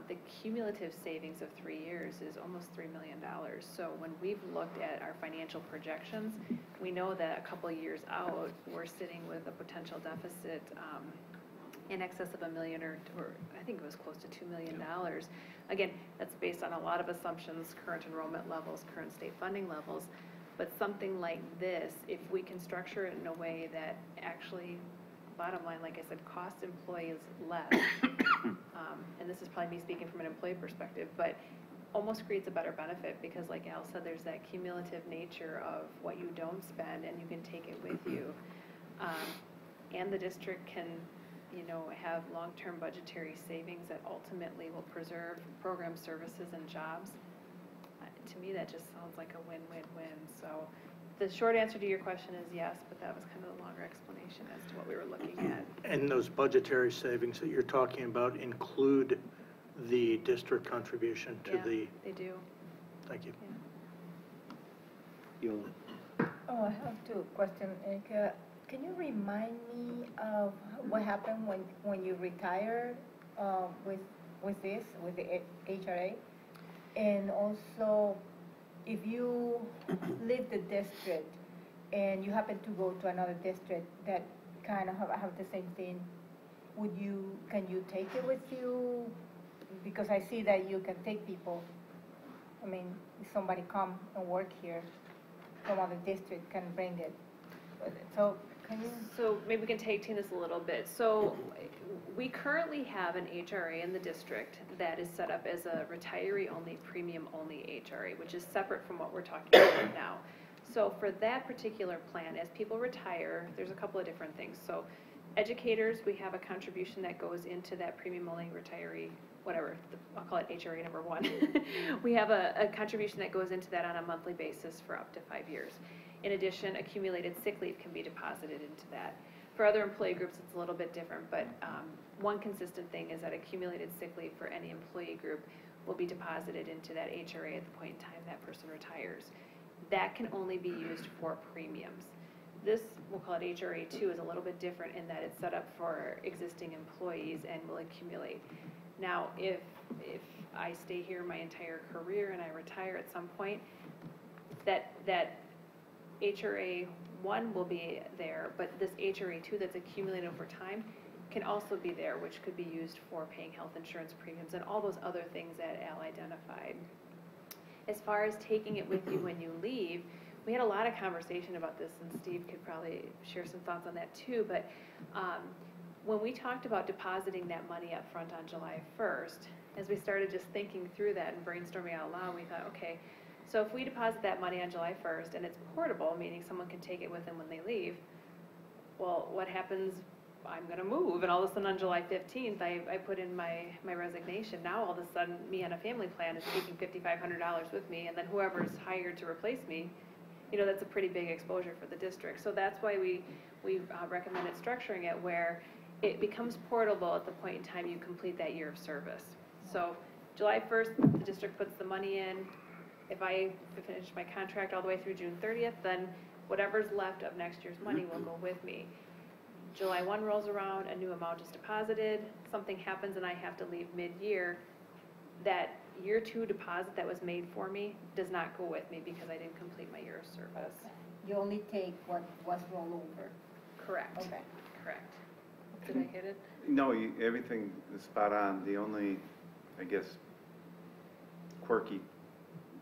the cumulative savings of 3 years is almost $3 million. So when we've looked at our financial projections, we know that a couple of years out, we're sitting with a potential deficit in excess of $1 million, or I think it was close to $2 million. Again, that's based on a lot of assumptions, current enrollment levels, current state funding levels. But something like this, if we can structure it in a way that actually, bottom line, like I said, costs employees less, and this is probably me speaking from an employee perspective, but almost creates a better benefit because, like Al said, there's that cumulative nature of what you don't spend and you can take it with you. And the district can, you know, have long-term budgetary savings that ultimately will preserve program services and jobs. To me, that just sounds like a win-win-win. So the short answer to your question is yes, but that was kind of the longer explanation as to what we were looking at. And those budgetary savings that you're talking about include the district contribution to the... They do. Thank you. Oh, I have two questions, Erica. Can you remind me of what happened when you retired with the HRA? And also, if you leave the district and you happen to go to another district that kind of have the same thing, can you take it with you? Because I see that you can take people. I mean, if somebody come and work here from other district can bring it. So can you? So maybe we can tag team this a little bit. So we currently have an HRA in the district that is set up as a retiree-only, premium-only HRA, which is separate from what we're talking about now. So for that particular plan, as people retire, there's a couple of different things. So educators, we have a contribution that goes into that premium-only retiree, whatever, I'll call it HRA number 1. We have a contribution that goes into that on a monthly basis for up to 5 years. In addition, accumulated sick leave can be deposited into that. For other employee groups, it's a little bit different, but one consistent thing is that accumulated sick leave for any employee group will be deposited into that HRA at the point in time that person retires. That can only be used for premiums. This, we'll call it HRA 2, is a little bit different in that it's set up for existing employees and will accumulate. Now, if I stay here my entire career and I retire at some point, that HRA 1 will be there, but this HRA 2 that's accumulated over time can also be there, which could be used for paying health insurance premiums and all those other things that Al identified. As far as taking it with you when you leave, we had a lot of conversation about this, and Steve could probably share some thoughts on that too, but when we talked about depositing that money up front on July 1st, as we started just thinking through that and brainstorming out loud, we thought, okay, so if we deposit that money on July 1st and it's portable, meaning someone can take it with them when they leave, well, what happens? I'm going to move, and all of a sudden on July 15th, I put in my resignation. Now all of a sudden, me on a family plan is taking $5,500 with me, and then whoever's hired to replace me, you know, that's a pretty big exposure for the district. So that's why we recommended structuring it where it becomes portable at the point in time you complete that year of service. So July 1st, the district puts the money in. If I finish my contract all the way through June 30th, then whatever's left of next year's money will go with me. July 1 rolls around, a new amount is deposited, something happens and I have to leave mid-year, that year 2 deposit that was made for me does not go with me because I didn't complete my year of service. You only take what was rolled over. Correct. Okay. Correct. Did I hit it? No, everything is spot on. The only, I guess, quirky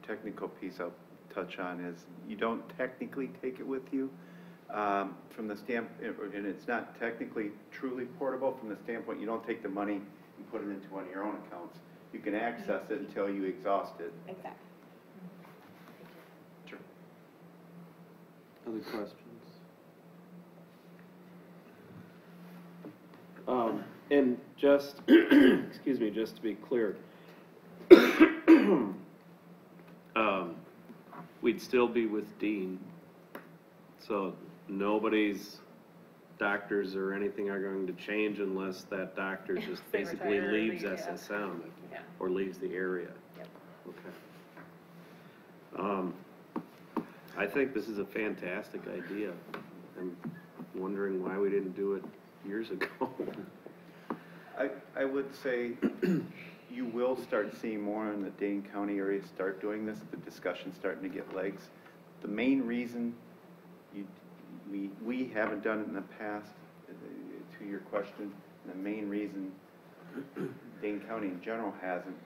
technical piece I'll touch on is you don't technically take it with you. From the standpoint, and it's not technically truly portable from the standpoint, you don't take the money and put it into one of your own accounts. You can access it until you exhaust it. Exactly. Sure. Other questions? And just, excuse me, just to be clear, we'd still be with Dean, so nobody's doctors or anything are going to change unless that doctor just They basically retire or leaves leave, yeah. SSM Yeah. or leaves the area. Yep. Okay. I think this is a fantastic idea. I'm wondering why we didn't do it years ago. I would say you will start seeing more in the Dane County area start doing this. The discussion's starting to get legs. The main reason we haven't done it in the past, to your question, the main reason Dane County in general hasn't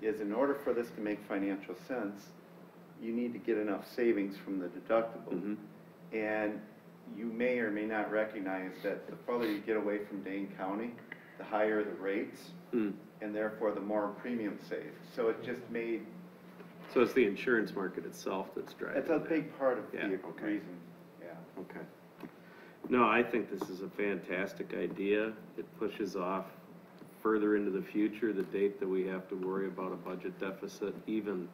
is in order for this to make financial sense, you need to get enough savings from the deductible. Mm-hmm. And you may or may not recognize that the further you get away from Dane County, the higher the rates, and therefore the more premium saved. So it just made... So it's the insurance market itself that's driving It's a that. big part of the Okay. reason, yeah. Okay. No, I think this is a fantastic idea. It pushes off further into the future the date that we have to worry about a budget deficit, even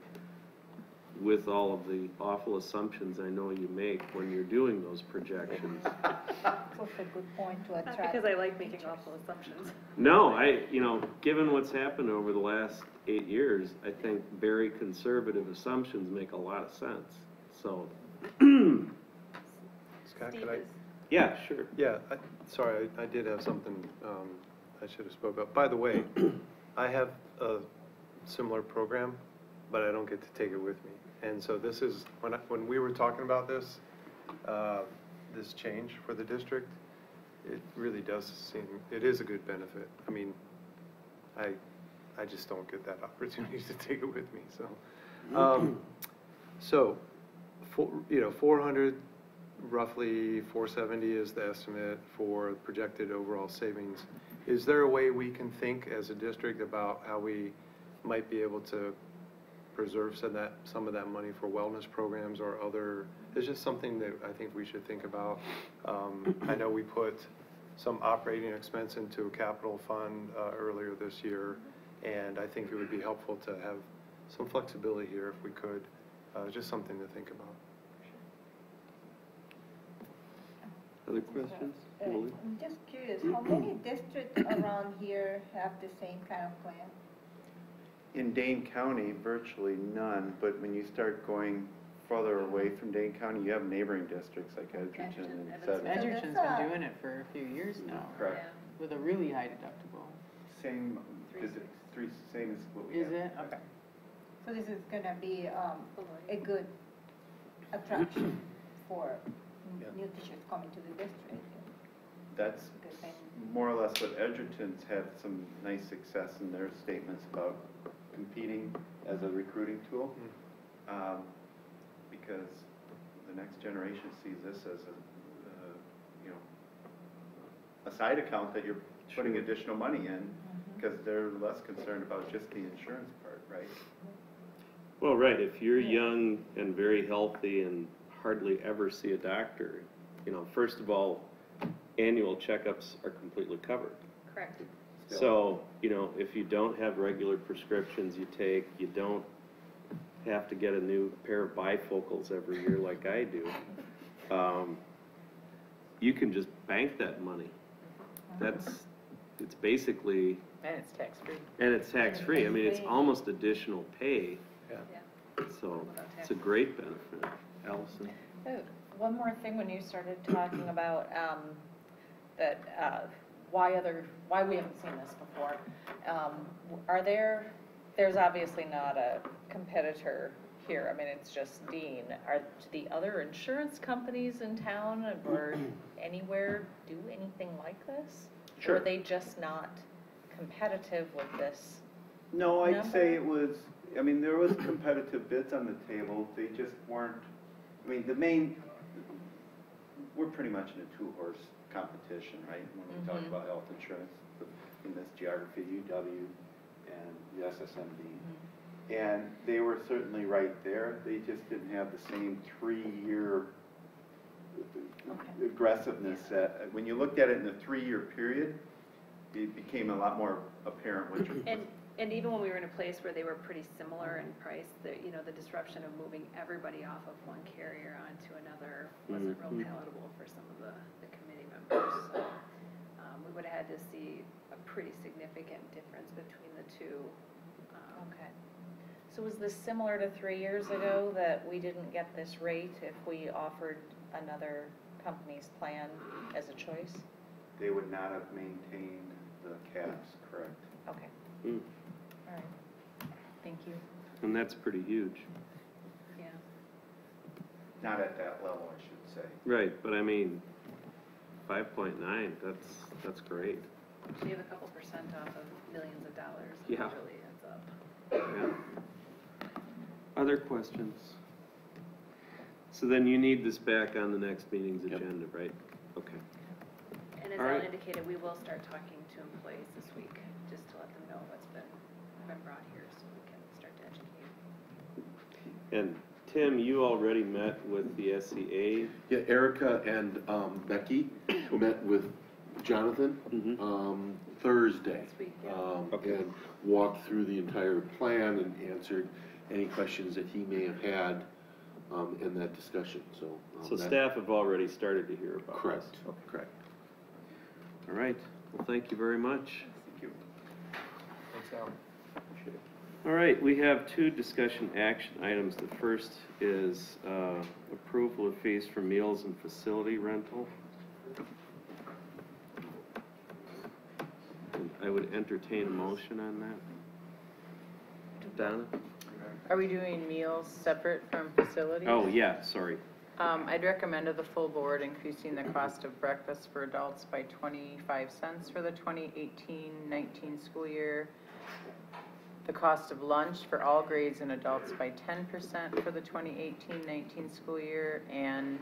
with all of the awful assumptions I know you make when you're doing those projections. That's a good point to Not attract. because I like making awful assumptions. No, given what's happened over the last 8 years, I think very conservative assumptions make a lot of sense. So, Scott, Steve could I? is- yeah, sure. Yeah, sorry, I did have something I should have spoke about. By the way, I have a similar program, but I don't get to take it with me. And so this is, when we were talking about this, this change for the district, it really does seem, it is a good benefit. I mean, I just don't get that opportunity to take it with me, so. So, 400, roughly 470 is the estimate for projected overall savings. Is there a way we can think as a district about how we might be able to preserve some of that money for wellness programs or other? It's just something that I think we should think about. I know we put some operating expense into a capital fund earlier this year, and I think it would be helpful to have some flexibility here if we could. Just something to think about. Other questions? I'm Julie? just curious, how many districts around here have the same kind of plan? In Dane County, virtually none, but when you start going further away from Dane County, you have neighboring districts like Edgerton and et cetera. Edgerton's been doing it for a few years now. Correct. With a really high deductible. Same, same as what we have. Is it? Okay. So this is gonna be a good attraction for new teachers coming to the district. That's Because then- more or less what Edgerton's had some nice success in their statements about competing as a recruiting tool. Because the next generation sees this as a side account that you're putting additional money in, because they're less concerned about just the insurance part, right? Well, right, if you're young and very healthy and hardly ever see a doctor, first of all, annual checkups are completely covered. Correct. So, if you don't have regular prescriptions you take, you don't have to get a new pair of bifocals every year like I do, you can just bank that money. It's basically, And it's tax-free. and it's tax-free. I mean, it's almost additional pay. So it's a great benefit. Allison? One more thing, when you started talking about why we haven't seen this before, there's obviously not a competitor here. I mean, it's just Dean. Are the other insurance companies in town or anywhere do anything like this? Or are they just not competitive with this? No, I'd number? say it was, there was competitive bids on the table, they just weren't, we're pretty much in a two-horse competition, right? When we talk about health insurance, in this geography, UW and the SSMD. And they were certainly right there, they just didn't have the same 3-year aggressiveness that, when you looked at it in a 3-year period, it became a lot more apparent which. And even when we were in a place where they were pretty similar in price, the disruption of moving everybody off of one carrier onto another wasn't real palatable for some of the committee members. So we would have had to see a pretty significant difference between the two. Okay. So was this similar to 3 years ago, that we didn't get this rate if we offered another company's plan as a choice? They would not have maintained the caps, correct? Okay. All right. Thank you. And that's pretty huge. Yeah. Not at that level, I should say. Right, but 5.9, that's great. So you have a couple percent off of millions of dollars. Yeah. It really adds up. Yeah. Other questions? So then you need this back on the next meeting's agenda, right? Okay. And as All Al right. indicated, we will start talking to employees this week, just to let them know what's been brought here, so we can start to educate. And Tim, you already met with the SEA. Yeah, Erica and Becky met with Jonathan Thursday. This week, yeah. And walked through the entire plan and answered any questions that he may have had in that discussion, so. So staff have already started to hear about this. Correct, correct. All right, well, thank you very much. Thank you. Thanks, Al. All right, we have 2 discussion action items. The first is approval of fees for meals and facility rental. And I would entertain a motion on that. Donna? Are we doing meals separate from facilities? Oh, yeah, sorry. I'd recommend to the full board increasing the cost of breakfast for adults by 25 cents for the 2018-19 school year. The cost of lunch for all grades and adults by 10% for the 2018-19 school year, and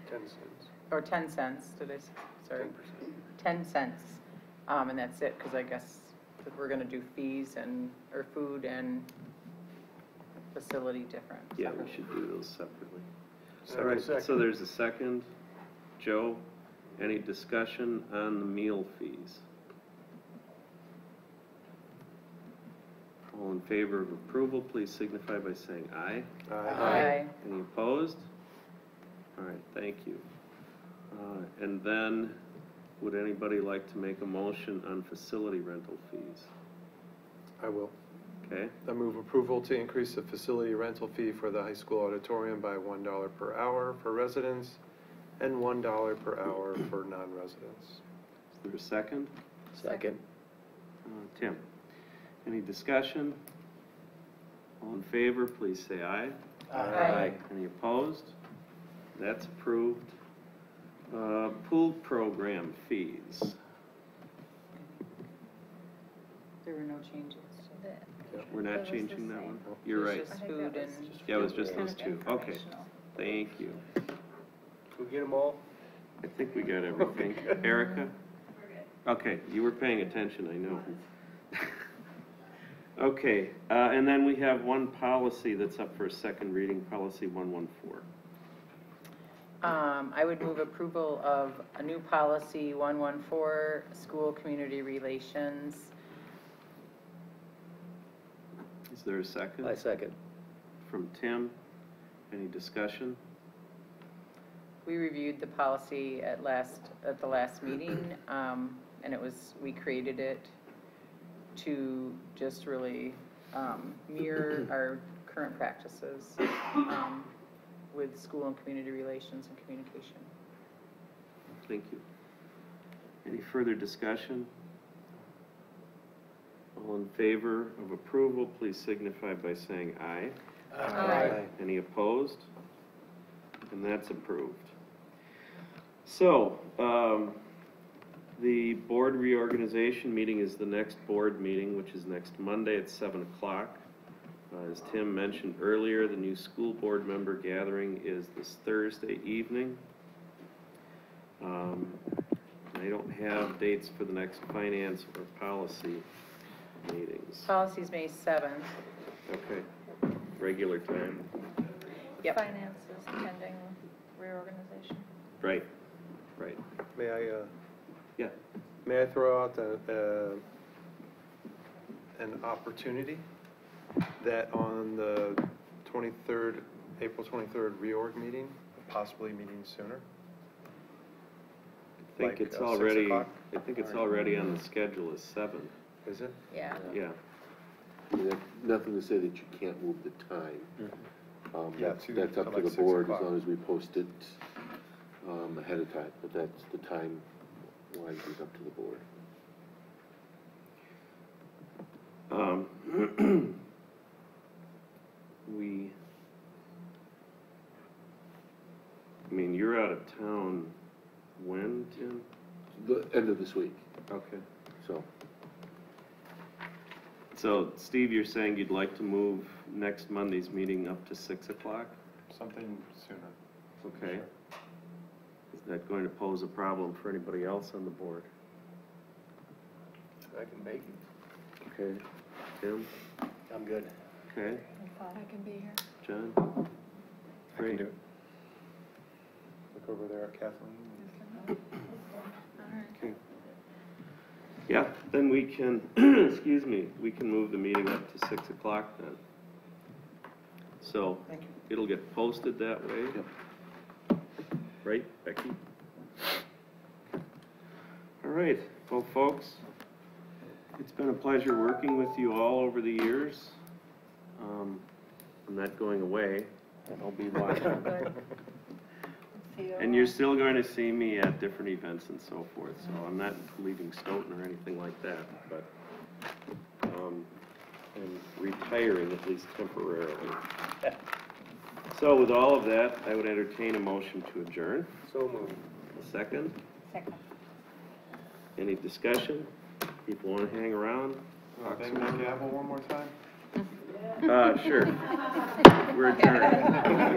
10 cents. or 10 cents, sorry. 10 cents. And that's it, because I guess that we're going to do fees or food and facility different. Yeah, we should do those separately. Second, All right, second. so there's a second. Joe, any discussion on the meal fees? All in favor of approval, please signify by saying aye. Aye. Any opposed? All right, thank you. And then, would anybody like to make a motion on facility rental fees? I will. Okay, I move approval to increase the facility rental fee for the high school auditorium by $1 per hour for residents and $1 per hour for non-residents. is there a second? Second. Tim, any discussion? All in favor, please say aye. Aye. Any opposed? That's approved. Pool program fees. There were no changes to that. We're not changing that one? You're It right. was just food and. Yeah, it was just kind those of two. Okay, informational. thank you. We get them all? I think we got everything. Erica? Okay, you were paying attention, I know. Okay, and then we have one policy that's up for a second reading, policy 114. I would move approval of a new policy 114, school community relations. Is there a second? I second. From Tim. Any discussion? We reviewed the policy at the last meeting, and we created it to just really mirror our current practices with school and community relations and communication. Thank you. Any further discussion? All in favor of approval, please signify by saying aye. Aye. Any opposed? And that's approved. So, the board reorganization meeting is the next board meeting, which is next Monday at 7 o'clock. As Tim mentioned earlier, the new school board member gathering is this Thursday evening. I don't have dates for the next finance or policy meetings. Policy's May 7th. Okay, regular time. Yep. Finances pending reorganization. Right, right. May I, Yeah. may I throw out an opportunity that on the 23rd, April 23rd reorg meeting, possibly meeting sooner? I think Like, it's 6 already, o'clock? I think it's already on the schedule as 7. Is it? Yeah. Yeah. I mean, nothing to say that you can't move the time. Yeah, That's up to to like the 6 board as o'clock. long as we post it ahead of time, but that's the time wise is up to the board. I mean, you're out of town when, Tim? The end of this week, Okay. so. So, Steve, you're saying you'd like to move next Monday's meeting up to 6 o'clock? Something sooner. Okay. Is that going to pose a problem for anybody else on the board? I can make it. Okay. Tim? I'm good. Okay. I can be here. John? I can Great. do it. Look over there at Kathleen. Okay. Yeah, then we can, excuse me, we can move the meeting up to 6 o'clock then. So, it'll get posted that way. Right, Becky? All right, well, folks, it's been a pleasure working with you all over the years. I'm not going away. I'll be watching. And you're still going to see me at different events and so forth, so I'm not leaving Stoughton or anything like that, but I'm retiring, at least temporarily. So with all of that, I would entertain a motion to adjourn. So moved. A second? Second. Any discussion? People want to hang around? Bang that gavel one more time? Sure. We're adjourned.